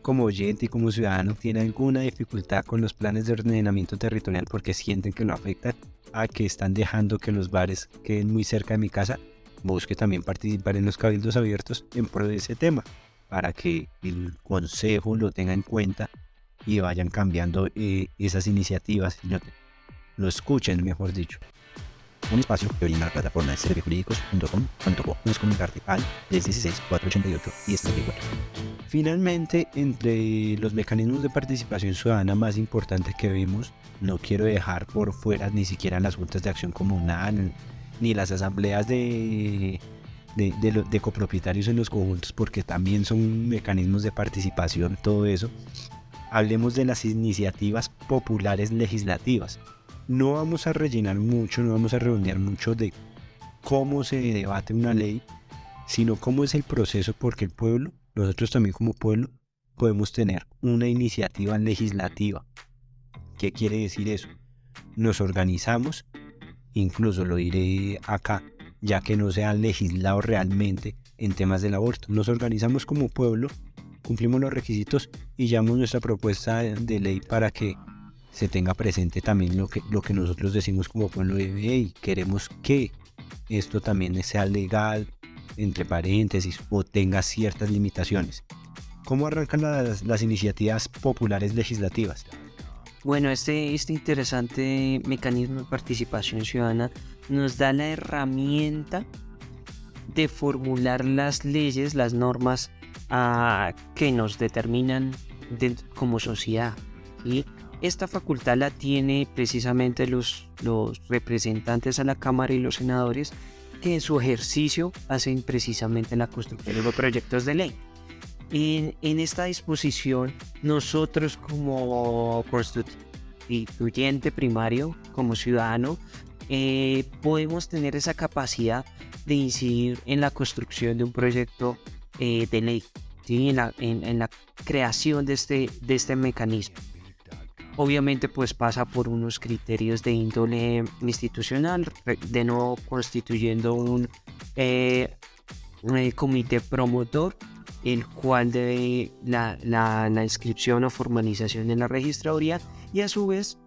como oyente y como ciudadano tiene alguna dificultad con los planes de ordenamiento territorial porque sienten que lo afectan a que están dejando que los bares queden muy cerca de mi casa, busque también participar en los cabildos abiertos en pro de ese tema, para que el consejo lo tenga en cuenta y vayan cambiando esas iniciativas y lo escuchen, mejor dicho. Un espacio que brinda la plataforma de servijurídicos.com.co. Puedes comunicarte al 316-488-1034. Finalmente, entre los mecanismos de participación ciudadana más importantes que vemos, no quiero dejar por fuera ni siquiera las juntas de acción comunal, ni las asambleas de copropietarios en los conjuntos, porque también son mecanismos de participación, todo eso. Hablemos de las iniciativas populares legislativas. No vamos a rellenar mucho, no vamos a redondear mucho de cómo se debate una ley, sino cómo es el proceso, porque el pueblo, nosotros también como pueblo, podemos tener una iniciativa legislativa. ¿Qué quiere decir eso? Nos organizamos, incluso lo diré acá, ya que no se ha legislado realmente en temas del aborto. Nos organizamos como pueblo, cumplimos los requisitos y llevamos nuestra propuesta de ley para que se tenga presente también lo que nosotros decimos como pueblo de hey, queremos que esto también sea legal, entre paréntesis, o tenga ciertas limitaciones. ¿Cómo arrancan las iniciativas populares legislativas? Bueno, este interesante mecanismo de participación ciudadana nos da la herramienta de formular las leyes, las normas que nos determinan como sociedad, ¿sí? Esta facultad la tiene precisamente los representantes a la Cámara y los senadores, que en su ejercicio hacen precisamente la construcción de los proyectos de ley. En esta disposición, nosotros como constituyente primario, como ciudadano, podemos tener esa capacidad de incidir en la construcción de un proyecto de ley, ¿sí? en la creación de este mecanismo. Obviamente pues pasa por unos criterios de índole institucional, de nuevo constituyendo un comité promotor, el cual debe la inscripción o formalización en la registraduría, y a su vez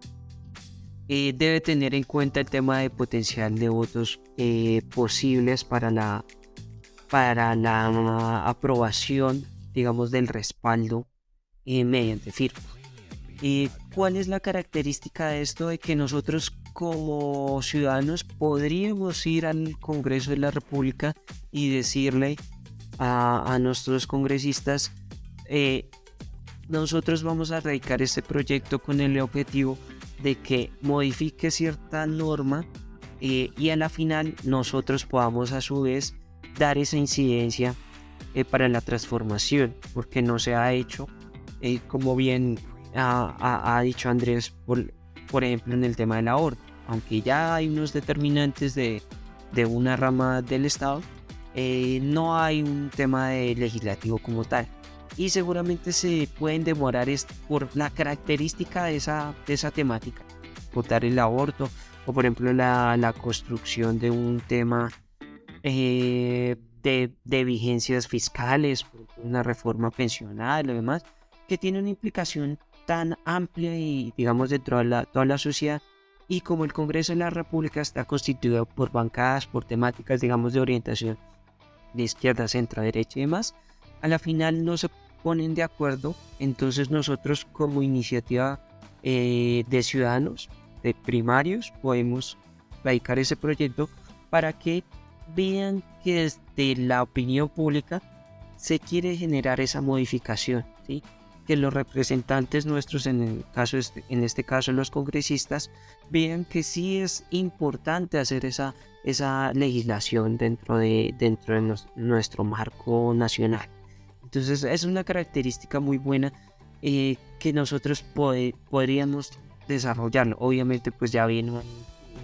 debe tener en cuenta el tema de potencial de votos posibles para la aprobación, digamos, del respaldo mediante firma. ¿Cuál es la característica de esto? De que nosotros como ciudadanos podríamos ir al Congreso de la República y decirle a nuestros congresistas, nosotros vamos a radicar este proyecto con el objetivo de que modifique cierta norma y a la final nosotros podamos a su vez dar esa incidencia para la transformación, porque no se ha hecho, como bien ha dicho Andrés, por ejemplo en el tema del aborto, aunque ya hay unos determinantes de una rama del Estado, no hay un tema legislativo como tal, y seguramente se pueden demorar por la característica de esa temática, votar el aborto, o por ejemplo la construcción de un tema de vigencias fiscales, una reforma pensional y demás, que tiene una implicación tan amplia y digamos dentro de toda la sociedad, y como el Congreso de la República está constituido por bancadas, por temáticas digamos de orientación de izquierda, centro, derecha y demás, a la final no se ponen de acuerdo. Entonces nosotros como iniciativa de ciudadanos, de primarios, podemos radicar ese proyecto para que vean que desde la opinión pública se quiere generar esa modificación, ¿sí? Que los representantes nuestros, en este caso los congresistas, vean que sí es importante hacer esa legislación dentro de nuestro marco nacional. Entonces es una característica muy buena que nosotros podríamos desarrollarlo. Obviamente pues ya viene un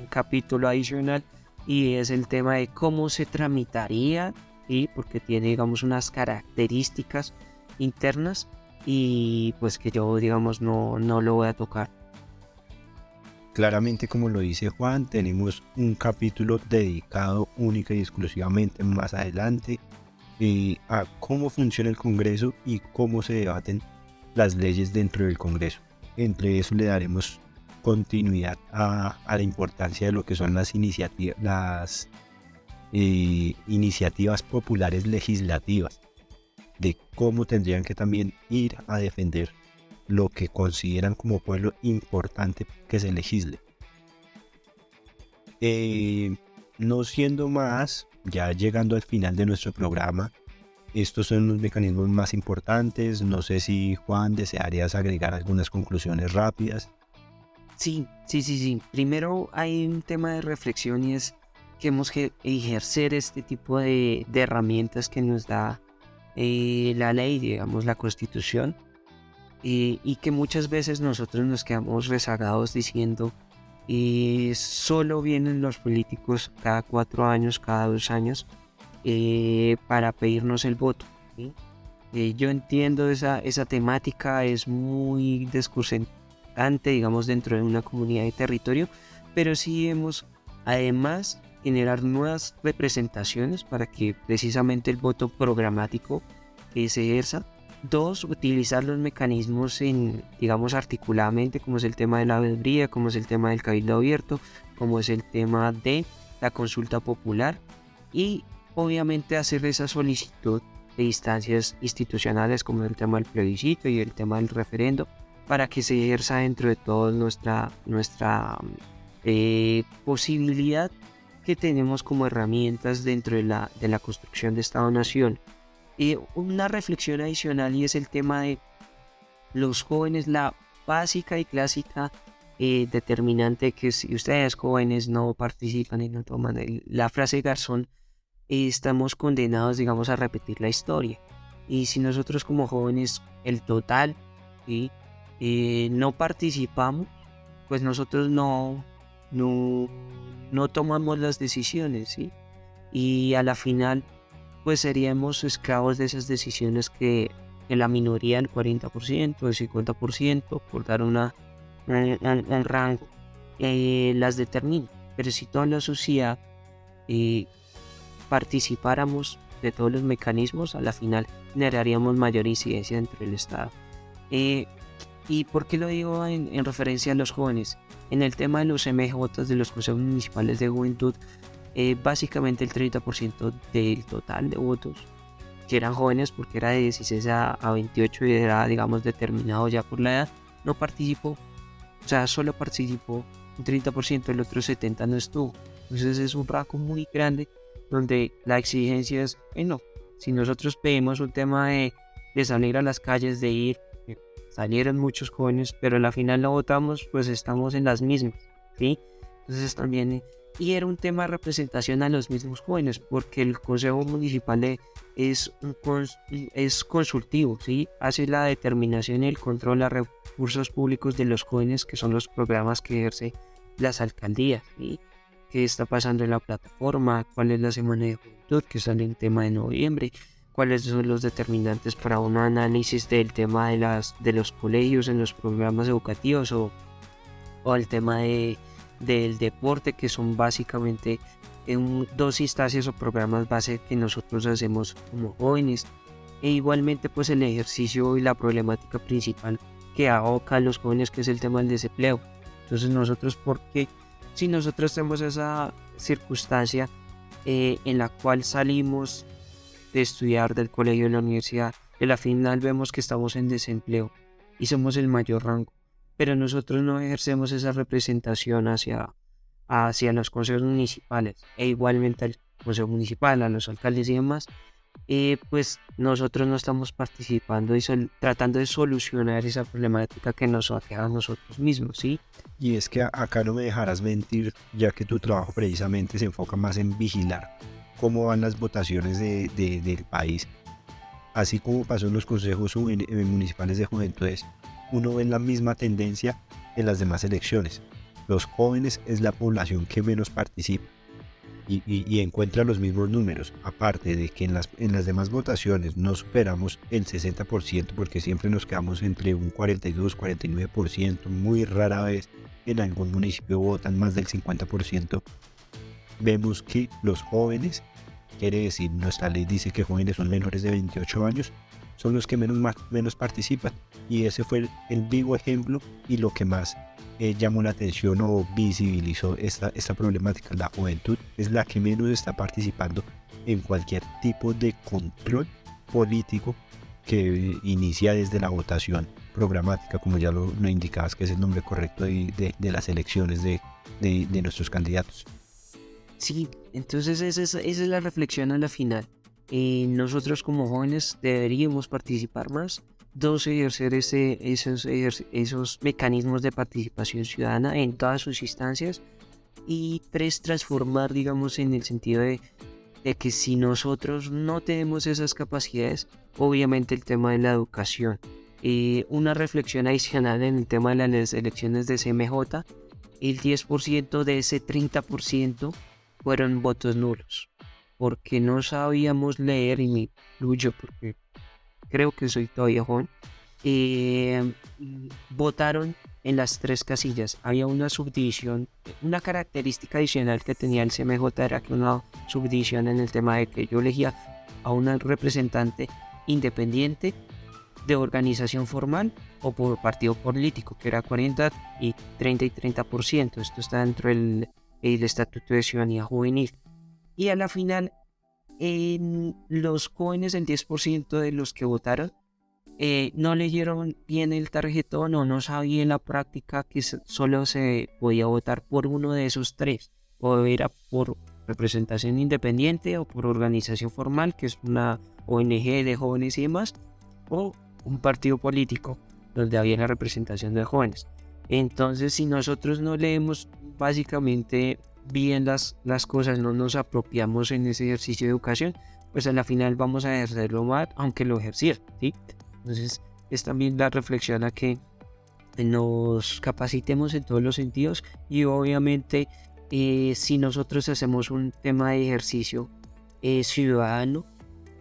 capítulo adicional y es el tema de cómo se tramitaría, ¿sí? Porque tiene, digamos, unas características internas y pues que yo, digamos, no lo voy a tocar. Claramente, como lo dice Juan, tenemos un capítulo dedicado única y exclusivamente más adelante a cómo funciona el Congreso y cómo se debaten las leyes dentro del Congreso. Entre eso le daremos continuidad a la importancia de lo que son las iniciativas populares legislativas, de cómo tendrían que también ir a defender lo que consideran como pueblo importante que se legisle. No siendo más, ya llegando al final de nuestro programa, estos son los mecanismos más importantes. No sé si, Juan, desearías agregar algunas conclusiones rápidas. Sí. Primero hay un tema de reflexión y es que hemos que ejercer este tipo de herramientas que nos da la ley, digamos, la Constitución, y que muchas veces nosotros nos quedamos rezagados diciendo solo vienen los políticos cada 4 años, cada 2 años para pedirnos el voto, ¿sí? Yo entiendo esa temática, es muy desconcertante, digamos, dentro de una comunidad de territorio, pero sí debemos además generar nuevas representaciones para que precisamente el voto programático se ejerza. 2, utilizar los mecanismos digamos, articuladamente, como es el tema de la veeduría, como es el tema del cabildo abierto, como es el tema de la consulta popular, y obviamente hacer esa solicitud de instancias institucionales como el tema del plebiscito y el tema del referendo, para que se ejerza dentro de toda nuestra posibilidad que tenemos como herramientas dentro de la construcción de Estado-Nación. Una reflexión adicional, y es el tema de los jóvenes, la básica y clásica determinante que si ustedes jóvenes no participan y no toman la frase Garzón, estamos condenados, digamos, a repetir la historia. Y si nosotros como jóvenes, el total, ¿sí? No participamos, pues nosotros no tomamos las decisiones, ¿sí? Y a la final pues seríamos esclavos de esas decisiones que la minoría, el 40%, el 50%, por dar un rango, las determina. Pero si toda la sociedad participáramos de todos los mecanismos, a la final generaríamos mayor incidencia dentro del Estado. ¿Y por qué lo digo en referencia a los jóvenes? En el tema de los MJ, de los consejos municipales de juventud, básicamente el 30% del total de votos, que eran jóvenes porque era de 16 a 28 y era, digamos, determinado ya por la edad, no participó. O sea, solo participó un 30%, el otro 70% no estuvo. Entonces es un rango muy grande donde la exigencia es, bueno, si nosotros pedimos un tema de salir a las calles, de ir, salieron muchos jóvenes, pero al final no votamos, pues estamos en las mismas, ¿sí? Entonces también... Y era un tema de representación a los mismos jóvenes, porque el Consejo Municipal es consultivo, ¿sí? Hace la determinación y el control a recursos públicos de los jóvenes, que son los programas que ejerce las alcaldías, ¿sí? ¿Qué está pasando en la plataforma? ¿Cuál es la semana de juventud que sale en tema de noviembre? ¿Cuáles son los determinantes para un análisis del tema de los colegios en los programas educativos o el tema del deporte, que son básicamente 2 instancias o programas base que nosotros hacemos como jóvenes? E igualmente pues el ejercicio y la problemática principal que aboca a los jóvenes, que es el tema del desempleo. Entonces nosotros, ¿por qué? Si nosotros tenemos esa circunstancia en la cual salimos de estudiar del colegio de la universidad, y a la final vemos que estamos en desempleo y somos el mayor rango, pero nosotros no ejercemos esa representación hacia los consejos municipales, e igualmente al consejo municipal, a los alcaldes y demás, pues nosotros no estamos participando y tratando de solucionar esa problemática que nos aqueja a nosotros mismos, ¿sí? Y es que acá no me dejarás mentir, ya que tu trabajo precisamente se enfoca más en vigilar cómo van las votaciones del país. Así como pasó en los consejos municipales de juventudes, uno ve la misma tendencia en las demás elecciones. Los jóvenes es la población que menos participa y encuentra los mismos números, aparte de que en las demás votaciones no superamos el 60%, porque siempre nos quedamos entre un 42-49%, muy rara vez en algún municipio votan más del 50%. Vemos que los jóvenes, quiere decir, nuestra ley dice que jóvenes son menores de 28 años, son los que menos participan, y ese fue el vivo ejemplo y lo que más llamó la atención o visibilizó esta problemática. La juventud es la que menos está participando en cualquier tipo de control político que inicia desde la votación programática, como ya lo indicabas, que es el nombre correcto de las elecciones de nuestros candidatos. Sí, entonces esa es la reflexión a la final. Nosotros como jóvenes deberíamos participar más. Dos, ejercer esos mecanismos de participación ciudadana en todas sus instancias. Y tres, transformar, digamos, en el sentido de que si nosotros no tenemos esas capacidades, obviamente el tema de la educación. Una reflexión adicional en el tema de las elecciones de CMJ, el 10% de ese 30% fueron votos nulos, porque no sabíamos leer, y me incluyo porque creo que soy todavía joven. Votaron en las tres casillas. Había una subdivisión, una característica adicional que tenía el CMJ era que una subdivisión en el tema de que yo elegía a un representante independiente de organización formal o por partido político, que era 40 y 30%. Esto está dentro del Estatuto de Ciudadanía Juvenil. Y a la final, los jóvenes, el 10% de los que votaron, no leyeron bien el tarjetón o no sabían en la práctica que solo se podía votar por uno de esos tres, o era por representación independiente o por organización formal, que es una ONG de jóvenes y demás, o un partido político donde había la representación de jóvenes. Entonces, si nosotros no leemos básicamente bien las cosas, no nos apropiamos en ese ejercicio de educación, pues a la final vamos a ejercerlo mal, aunque lo ejerciera, ¿sí? Entonces es también la reflexión a que nos capacitemos en todos los sentidos, y obviamente si nosotros hacemos un tema de ejercicio ciudadano,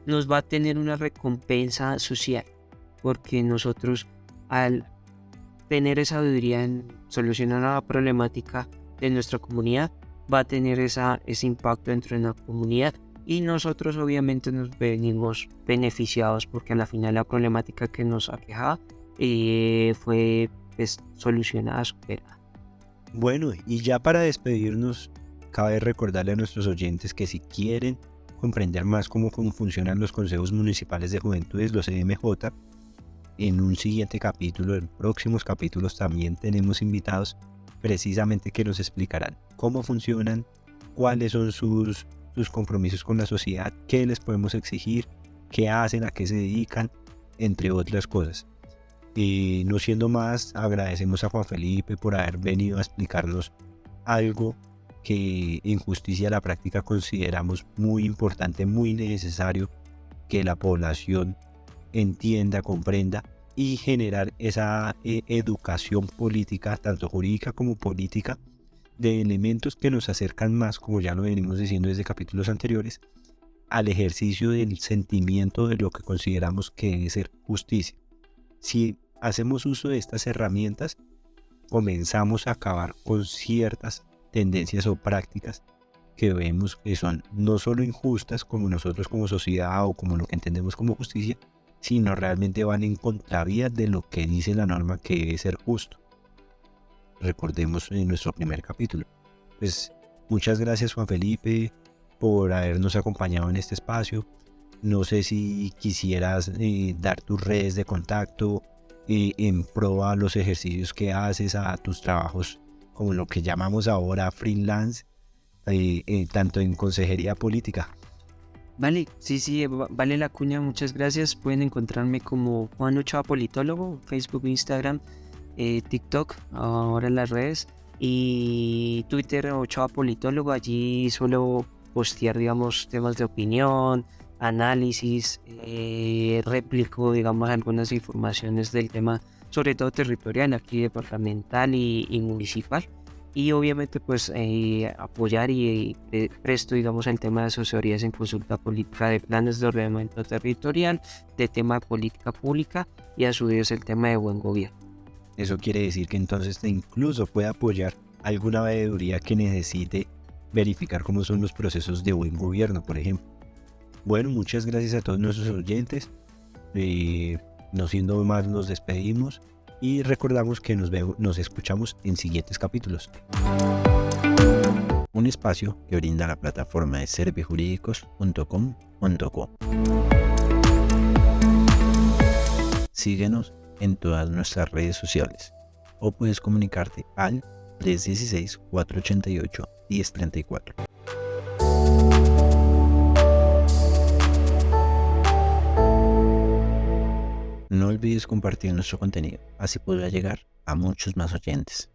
nos va a tener una recompensa social, porque nosotros al tener esa sabiduría en solucionar la problemática de nuestra comunidad, va a tener ese impacto dentro de la comunidad, y nosotros obviamente nos venimos beneficiados porque a la final la problemática que nos aquejaba fue solucionada, superada. Bueno, y ya para despedirnos, cabe recordarle a nuestros oyentes que si quieren comprender más cómo funcionan los consejos municipales de juventudes, los CMJ, en un siguiente capítulo, en próximos capítulos también tenemos invitados precisamente que nos explicarán cómo funcionan, cuáles son sus compromisos con la sociedad, qué les podemos exigir, qué hacen, a qué se dedican, entre otras cosas. No siendo más, agradecemos a Juan Felipe por haber venido a explicarnos algo que en Justicia a la Práctica consideramos muy importante, muy necesario que la población entienda, comprenda y generar esa educación política, tanto jurídica como política, de elementos que nos acercan más, como ya lo venimos diciendo desde capítulos anteriores, al ejercicio del sentimiento de lo que consideramos que debe ser justicia. Si hacemos uso de estas herramientas, comenzamos a acabar con ciertas tendencias o prácticas que vemos que son no solo injustas como nosotros como sociedad o como lo que entendemos como justicia, sino realmente van en contravía de lo que dice la norma que debe ser justo. Recordemos en nuestro primer capítulo. Pues muchas gracias, Juan Felipe, por habernos acompañado en este espacio. No sé si quisieras dar tus redes de contacto en pro a los ejercicios que haces, a tus trabajos como lo que llamamos ahora freelance, tanto en consejería política. Vale, sí, vale la cuña, muchas gracias. Pueden encontrarme como Juan Ochoa Politólogo, Facebook, Instagram, TikTok, ahora en las redes, y Twitter Ochoa Politólogo. Allí suelo postear, digamos, temas de opinión, análisis, replico, digamos, algunas informaciones del tema sobre todo territorial, aquí departamental y municipal. Y obviamente pues apoyar y presto, digamos, el tema de asesorías en consulta política de planes de ordenamiento territorial, de tema de política pública y a su vez el tema de buen gobierno. Eso quiere decir que entonces te incluso puede apoyar alguna veeduría que necesite verificar cómo son los procesos de buen gobierno, por ejemplo. Bueno, muchas gracias a todos nuestros oyentes. No siendo más, nos despedimos y recordamos que nos escuchamos en siguientes capítulos. Un espacio que brinda la plataforma de servijurídicos.com.co. Síguenos en todas nuestras redes sociales o puedes comunicarte al 316-488-1034. No olvides compartir nuestro contenido, así podrá llegar a muchos más oyentes.